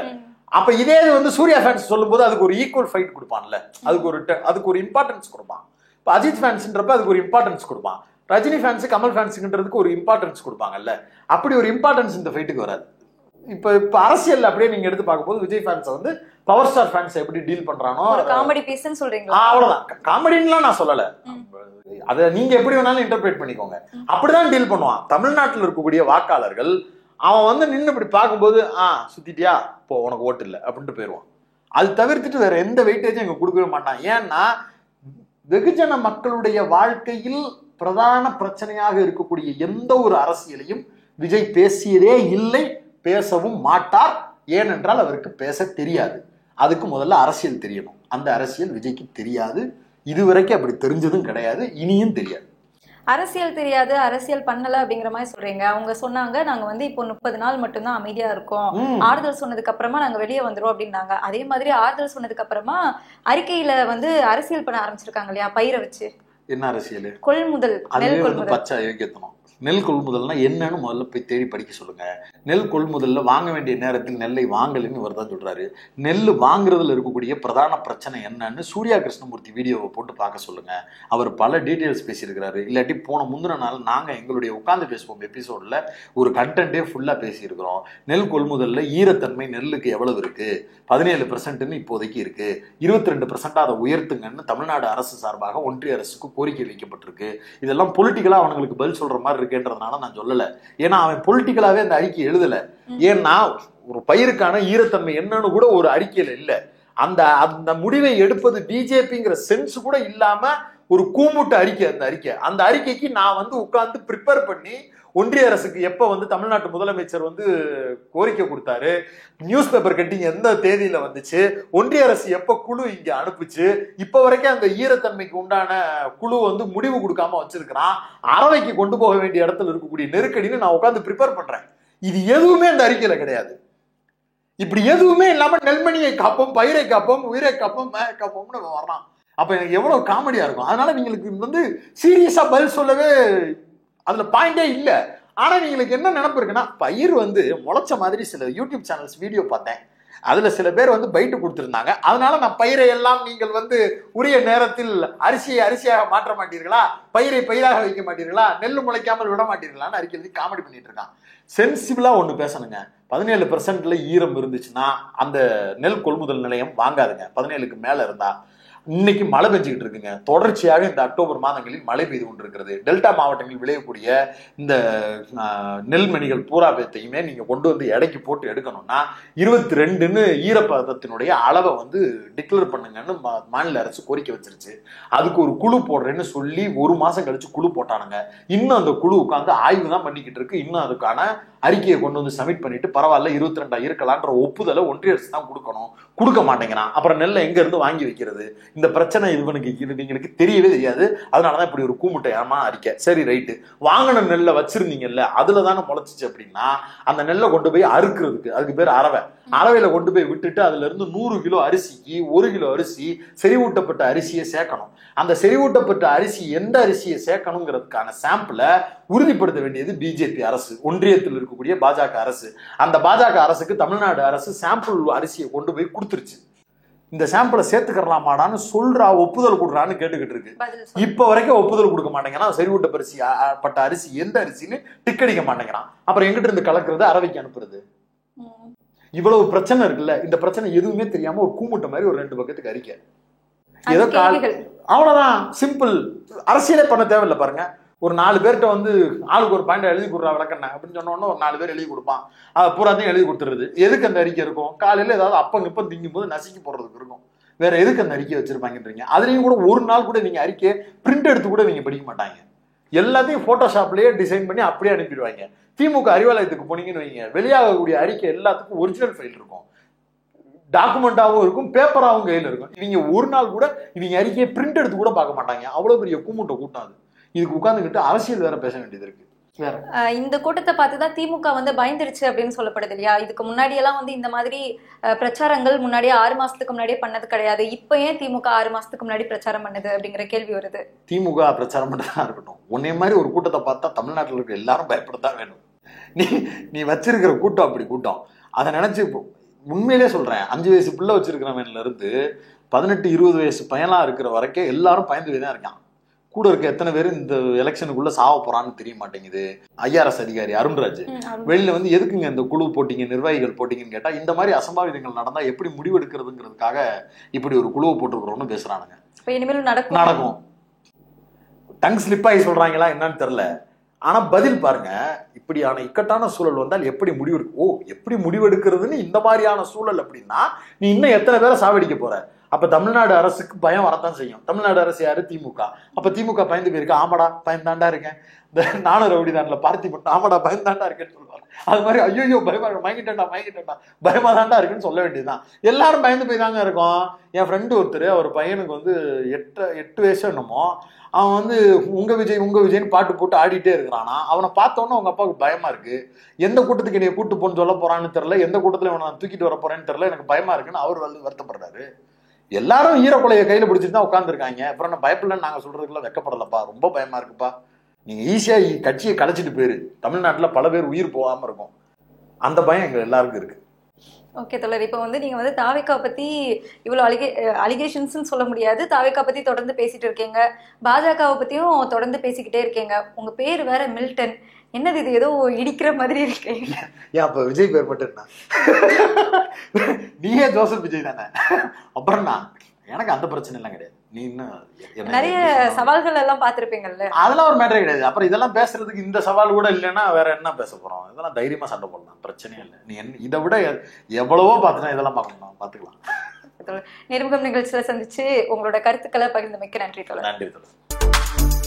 அப்ப இதே வந்து சூர்யா ஃபேன்ஸ் சொல்லும் போது அதுக்கு ஒரு ஈக்குவல் ஃபைட் கொடுப்பான்ல, அதுக்கு ஒரு இம்பார்ட்டன்ஸ் கொடுப்பான். இப்ப அஜித் ஃபேன்ஸ்ன்றப்ப அதுக்கு ஒரு இம்பார்ட்டன்ஸ் கொடுப்பான். ரஜினி ஃபேன்ஸ் கமல் ஃபேன்ஸுன்றதுக்கு ஒரு இம்பார்ட்டன்ஸ் கொடுப்பாங்கல்ல. அப்படி ஒரு இம்பார்ட்டன்ஸ் இந்த ஃபைட்டுக்கு வராது. இப்ப அரசியல் அப்படியே நீங்க எடுத்து பார்க்கும்போது விஜய் ஃபேன்ஸ் வந்து பவர் ஸ்டார் ஃபேன்ஸ் எப்படி டீல் பண்றானோ, காமெடி பீஸ்ன்னு சொல்றீங்களா? அவ்வளவுதான். காமெடின்லாம் நான் சொல்லல, அதை நீங்க எப்படி வேணாலும் இன்டர்பிரேட் பண்ணிக்கோங்க. அப்படிதான் டீல் பண்ணுவான். தமிழ்நாட்டில் இருக்கக்கூடிய வாக்காளர்கள் அவன் வந்து நின்று இப்படி பார்க்கும்போது சுத்திட்டியா போ, உனக்கு ஓட்டு இல்லை அப்படின்ட்டு போயிடுவான். அது தவிர்த்துட்டு வேற எந்த வெயிட்டேஜும் இங்க கொடுக்கவே மாட்டான். ஏன்னா வெகுஜன மக்களுடைய வாழ்க்கையில் பிரதான பிரச்சனையாக இருக்கக்கூடிய எந்த ஒரு அரசியலையும் விஜய் பேசியதே இல்லை, பேசவும் மாட்டார். ஏனென்றால் அவருக்கு பேச தெரியாது. அதுக்கு முதல்ல அரசியல் தெரியணும். அந்த அரசியல் விஜய்க்கு தெரியாது. இதுவரைக்கும் அப்படி தெரிஞ்சதும் கிடையாது, இனியும் தெரியாது. அரசியல் தெரியாது, அரசியல் பண்ணல அப்படிங்கிற மாதிரி சொல்றீங்க. அவங்க சொன்னாங்க, நாங்க வந்து இப்போ 30 நாள் மட்டும்தான் அமைதியா இருக்கோம், ஆறுதல் சொன்னதுக்கு அப்புறமா நாங்க வெளியே வந்துரும் அப்படின்னாங்க. அதே மாதிரி ஆறுதல் சொன்னதுக்கு அப்புறமா அறிக்கையில வந்து அரசியல் பண்ண ஆரம்பிச்சிருக்காங்க இல்லையா, பயிரை வச்சு. என்ன அரசியல்? கொள்முதல். நெல் கொள்முதல். பச்சை யோக்கியத்தனம். நெல் கொள்முதல்னா என்னன்னு முதல்ல போய் தேடி படிக்க சொல்லுங்க. நெல் கொள்முதல்ல வாங்க வேண்டிய நேரத்தில் நெல்லை வாங்கலன்னு இவர் தான் சொல்றாரு. நெல் வாங்குறதுல இருக்கக்கூடிய பிரதான பிரச்சனை என்னன்னு சூர்யா கிருஷ்ணமூர்த்தி வீடியோவை போட்டு பார்க்க சொல்லுங்க. அவர் பல டீட்டெயில்ஸ் பேசியிருக்கிறாரு. இல்லாட்டி முந்தின நாள் நாங்க எங்களுடைய உட்கார்ந்து பேசுவோம் எபிசோட்ல ஒரு கண்டென்ட்டே ஃபுல்லா பேசியிருக்கிறோம். நெல் கொள்முதல்ல ஈரத்தன்மை நெல்லுக்கு எவ்வளவு இருக்கு, 17% இப்போதைக்கு இருக்கு, 22% அதை உயர்த்துங்கன்னு தமிழ்நாடு அரசு சார்பாக ஒன்றிய அரசுக்கு கோரிக்கை வைக்கப்பட்டிருக்கு. இதெல்லாம் பொலிட்டிக்கலா அவங்களுக்கு பதில் சொல்ற மாதிரி இருக்குன்றதுனால நான் சொல்லல. ஏன்னா அவன் பொலிட்டிக்கலாவே அந்த அறிக்கை எழுதல. ஏன்னா ஒரு பயிருக்கான ஈரத்தன்மை என்னன்னு கூட ஒரு அறிக்கையில இல்ல. அந்த முடிவை எடுப்பது பிஜேபிங்கிற சென்ஸ் கூட இல்லாம ஒரு கூமுட்டு அறிக்கை அந்த அறிக்கைக்கு நான் வந்து உட்கார்ந்து ப்ரிப்பேர் பண்ணி ஒன்றிய அரசுக்கு எப்ப வந்து தமிழ்நாட்டு முதலமைச்சர் வந்து கோரிக்கை கொடுத்தாரு, நியூஸ் பேப்பர் கட்டிங் எந்த தேதியில வந்துச்சு, ஒன்றிய அரசு எப்ப குழு இங்க அனுப்புச்சு, இப்ப வரைக்கும் அந்த ஈரத்தன்மைக்கு உண்டான குழு வந்து முடிவு கொடுக்காம வச்சிருக்கிறான், அறவைக்கு கொண்டு போக வேண்டிய இடத்துல இருக்கக்கூடிய நெருக்கடின்னு நான் உட்கார்ந்து ப்ரிப்பேர் பண்றேன். இது எதுவுமே அந்த அறிக்கையில கிடையாது. இப்படி எதுவுமே இல்லாம நெல்மணியை காப்போம், பயிரை காப்போம், உயிரை காப்போம், காப்போம்னு வர்றான். அப்ப எனக்கு எவ்வளவு காமெடியா இருக்கும். அதனால நீங்களுக்கு வந்து சீரியஸா பதில் சொல்லவே அதுல பாயிண்டே இல்ல. ஆனா நீங்களுக்கு என்ன நினைப்பு இருக்குன்னா, பயிர் வந்து முளைச்ச மாதிரி சில யூடியூப் சேனல்ஸ் வீடியோ பார்த்தேன். அதுல சில பேர் வந்து பைட்டு கொடுத்திருந்தாங்க. அதனால நான் பயிரை எல்லாம் நீங்கள் வந்து உரிய நேரத்தில் அரிசியை அரிசியாக மாற்ற மாட்டீர்களா, பயிரை பயிராக வைக்க மாட்டீர்களா, நெல் முளைக்காமல் விட மாட்டீர்களான்னு அறிக்கை காமெடி பண்ணிட்டு இருக்கான். சென்சிபிளா ஒண்ணு பேசணுங்க. 17% ஈரம் இருந்துச்சுன்னா அந்த நெல் கொள்முதல் நிலையம் வாங்காதுங்க. 17க்கு மேல இருந்தா. இன்னைக்கு மழை பெஞ்சுக்கிட்டு இருக்குங்க. தொடர்ச்சியாக இந்த அக்டோபர் மாதங்களில் மழை பெய்து கொண்டிருக்கிறது. டெல்டா மாவட்டங்களில் விளையக்கூடிய இந்த நெல்மணிகள் பூரா பேத்தையுமே நீங்க கொண்டு வந்து எடைக்கு போட்டு எடுக்கணும்னா 22ன்னு ஈரப்பதத்தினுடைய அளவை வந்து டிக்ளேர் பண்ணுங்கன்னு மாநில அரசு கோரிக்கை வச்சிருச்சு. அதுக்கு ஒரு குழு போடுறேன்னு சொல்லி 1 மாசம் கழிச்சு குழு போட்டானுங்க. இன்னும் அந்த குழு உட்காந்து ஆய்வு தான் பண்ணிக்கிட்டு இருக்கு. இன்னும் அதுக்கான அறிக்கையை கொண்டு வந்து சப்மிட் பண்ணிட்டு பரவாயில்ல 22 இருக்கலான்ற ஒப்புதலை ஒன்றிய அரசு தான் கொடுக்கணும், கொடுக்க மாட்டேங்கிறான். அப்புறம் நெல்லை எங்க இருந்து வாங்கி வைக்கிறது? இந்த பிரச்சனை இவங்களுக்கு தெரியவே தெரியாது, அதனாலதான் இப்படி ஒரு கூமுட்டையாமா அறிக்கை. சரி ரைட்டு, வாங்கின நெல்லை வச்சிருந்தீங்கல்ல அதுல தானே முளைச்சிச்சு அப்படின்னா அந்த நெல்லை கொண்டு போய் அறுக்கிறதுக்கு, அதுக்கு பேர் அரவையில கொண்டு போய் விட்டுட்டு அதுல இருந்து 100 கிலோ அரிசிக்கு 1 கிலோ அரிசி செறிவூட்டப்பட்ட அரிசியை சேர்க்கணும். அந்த செறிவூட்டப்பட்ட அரிசி எந்த அரிசியை சேர்க்கணுங்கிறதுக்கான சாம்பிளை உறுதிப்படுத்த வேண்டியது பிஜேபி அரசு, ஒன்றியத்தில் இருக்கக்கூடிய பாஜக அரசு. அந்த பாஜக அரசுக்கு தமிழ்நாடு அரசு சாம்பிள் அரிசியை கொண்டு போய் கொடுத்துருச்சு. இந்த சாம்பிளை சேர்த்துக்கலாமாடான்னு சொல்றா, ஒப்புதல் கொடுறான்னு கேட்டுக்கிட்டு இருக்கு. இப்ப வரைக்கும் ஒப்புதல் கொடுக்க மாட்டேங்கிறான். செறிவூட்டப்பட்ட அரிசி எந்த அரிசின்னு டிக்கடிக்க மாட்டேங்கிறான். அப்புறம் எங்கிட்ட இருந்து கலக்குறது, அரவைக்கு அனுப்புறது. இவ்வளவு பிரச்சனை இருக்குல்ல, இந்த பிரச்சனை எதுவுமே தெரியாம ஒரு கூமுட்டை மாதிரி ஒரு 2 பக்கத்துக்கு அறிக்கை, ஏதோ அவ்வளவுதான், சிம்பிள். அரசியலே பண்ண தேவையில்லை பாருங்க. ஒரு 4 பேர்கிட்ட வந்து ஆளுக்கு ஒரு பாயிண்ட் எழுதி கொடுறா விளக்கண்ண அப்படின்னு சொன்னோன்னா ஒரு 4 பேர் எழுதி கொடுப்பான். அதை பூராத்தையும் எழுதி கொடுத்துருது. எதுக்கு அந்த அறிக்கை இருக்கும்? காலையில ஏதாவது அப்ப திங்கும் போது நசுக்கி போடுறதுக்கு இருக்கும். வேற எதுக்கு அந்த அறிக்கை வச்சிருப்பாங்கன்றீங்க? அதுலயும் கூட ஒரு நாள் கூட நீங்க அறிக்கையை பிரிண்ட் எடுத்து கூட நீங்க படிக்க மாட்டாங்க. எல்லாத்தையும் போட்டோஷாப்லயே டிசைன் பண்ணி அப்படியே அனுப்பிடுவாங்க. திமுக அறிவாலயத்துக்கு போனீங்கன்னு வைங்க, வெளியாகக்கூடிய அறிக்கை எல்லாத்துக்கும் ஒரிஜினல் ஃபைல் இருக்கும், டாக்குமெண்டாவும் இருக்கும், பேப்பராகவும் கையில் இருக்கும். இவங்க ஒரு நாள் கூட இவங்க அறிக்கையை பிரிண்ட் எடுத்து கூட பார்க்க மாட்டாங்க. அவ்வளவு பெரிய கூமுட்டை கூட்டம் அது. இதுக்கு உட்கார்ந்துக்கிட்டு அரசியல் வேற பேச வேண்டியது இருக்கு. இந்த கூட்டத்தை பார்த்துதான் திமுக வந்து பயந்துருச்சு அப்படின்னு சொல்லப்படுது இல்லையா? இதுக்கு முன்னாடி எல்லாம் வந்து இந்த மாதிரி பிரச்சாரங்கள் முன்னாடியே 6 மாசத்துக்கு முன்னாடியே பண்ணது கிடையாது. இப்ப ஏன் திமுக 6 மாசத்துக்கு முன்னாடி பிரச்சாரம் பண்ணுது அப்படிங்கிற கேள்வி வருது. திமுக பிரச்சாரம் பண்ணதான் இருக்கட்டும், உன்னை மாதிரி ஒரு கூட்டத்தை பார்த்தா தமிழ்நாட்டில் இருக்க எல்லாரும் பயப்படத்தான் வேணும். நீ வச்சிருக்கிற கூட்டம் அப்படி கூட்டம். அதை நினைச்சு உண்மையிலே சொல்றேன், 5 வயசு பிள்ளை வச்சிருக்கிறவன்ல இருந்து 18-20 வயசு பையனா இருக்கிற வரைக்கும் எல்லாரும் பயந்து தான் இருக்கான். கூட இருக்க எத்தனை பேர் இந்த எலெக்ஷனுக்குள்ள சாவ போறான்னு தெரிய மாட்டேங்குது. IRS அதிகாரி அருண்ராஜ் வெளியில வந்து எதுக்குங்க இந்த குழு போட்டீங்க, நிர்வாகிகள் போட்டீங்கன்னு கேட்டா, இந்த மாதிரி அசம்பாவிதங்கள் நடந்தா எப்படி முடிவெடுக்கிறதுங்கிறதுக்காக இப்படி ஒரு குழுவை போட்டுருக்கிறோம்னு பேசுறானுங்க. இனிமேலும் நடக்கும். டங் ஸ்லிப் ஆகி சொல்றாங்களா என்னன்னு தெரியல. ஆனா பதில் பாருங்க, இப்படியான இக்கட்டான சூழல் வந்தால் எப்படி முடிவெடுக்கும்? எப்படி முடிவெடுக்கிறதுன்னு இந்த மாதிரியான சூழல் அப்படின்னா நீ இன்னும் எத்தனை பேரை சாவடிக்க போற? அப்ப தமிழ்நாடு அரசுக்கு பயம் வரத்தான் செய்யும். தமிழ்நாடு அரசு யாரு? திமுக. அப்ப திமுக பயந்து போயிருக்கு. ஆமாடா பயந்தாண்டா இருக்கேன், இந்த நானும் ரவுடிதான்ல பார்த்திபன், ஆமாடா பயந்தாண்டா இருக்கேன்னு சொல்லுவாங்க. அது மாதிரி ஐயோ பயமா மயங்கிட்டேன்டா பயமா தாண்டா இருக்குன்னு சொல்ல வேண்டியதுதான். எல்லாரும் பயந்து போய் தாங்க இருக்கோம். என் ஃப்ரெண்டு ஒருத்தர், அவர் பையனுக்கு வந்து 8 வயசு என்னமோ, அவன் வந்து உங்க விஜய்னு பாட்டு போட்டு ஆடிட்டே இருக்கிறானா. அவனை பார்த்தோன்னா அவங்க அப்பாவுக்கு பயமா இருக்கு. எந்த கூட்டத்துக்கு என்னைய கூட்டு போன்னு சொல்ல போறான்னு தெரியல, எந்த கூட்டத்துல இவனை நான் தூக்கிட்டு வர போறேன்னு தெரியல, எனக்கு பயமா இருக்குன்னு அவர் வந்து வருத்தப்படுறாரு. எல்லாரும் ஈரக்குலையை கையில பிடிச்சிட்டு தான் உட்காந்துருக்காங்க. அப்புறம் நான் பயப்படலன்னு நாங்க சொல்றதுக்குலாம் வெக்கப்படலப்பா, ரொம்ப பயமா இருக்குப்பா. நீங்க ஈஸியா கட்சியை கலைச்சிட்டு போயிரு, தமிழ்நாட்டுல பல பேர் உயிர் போகாம இருக்கும். அந்த பயம் எங்க எல்லாருக்கும் இருக்கு. ஓகே தோழர், இப்போ வந்து நீங்க வந்து தாவேகா பத்தி இவ்வளவு அலிகேஷன்ஸ் சொல்ல முடியாது, தாவேகா பத்தி தொடர்ந்து பேசிட்டு இருக்கீங்க, பாஜகவை பத்தியும் தொடர்ந்து பேசிக்கிட்டே இருக்கீங்க. உங்க பேர் வேற மில்டன், என்னது இது ஏதோ இடிக்கிற மாதிரி இருக்கு. ஏன் அப்ப விஜய் பேர் மட்டும் நீயே ஜோசப் விஜய் தானே? அப்புறம் எனக்கு அந்த பிரச்சனை எல்லாம் கிடையாது. நீ இன்னும் நிறைய சவால்கள் எல்லாம் பார்த்திருப்பீங்கல்ல, அதெல்லாம் ஒரு மேட்டரே கிடையாது. அப்புறம் இதெல்லாம் பேசுறதுக்கு இந்த சவால் கூட இல்லைன்னா வேற என்ன பேச போறோம்? இதெல்லாம் தைரியமா சண்டை போடலாம், பிரச்சனையே இல்லை. நீ இதை விட எவ்வளவோ பார்த்துனா இதெல்லாம் பார்க்கணும், பார்த்துக்கலாம். நேர்முகம் நிகழ்ச்சியில சந்திச்சு உங்களோட கருத்துக்களை பகிர்ந்தமைக்கு நன்றி தோழர். நன்றி தோழர்.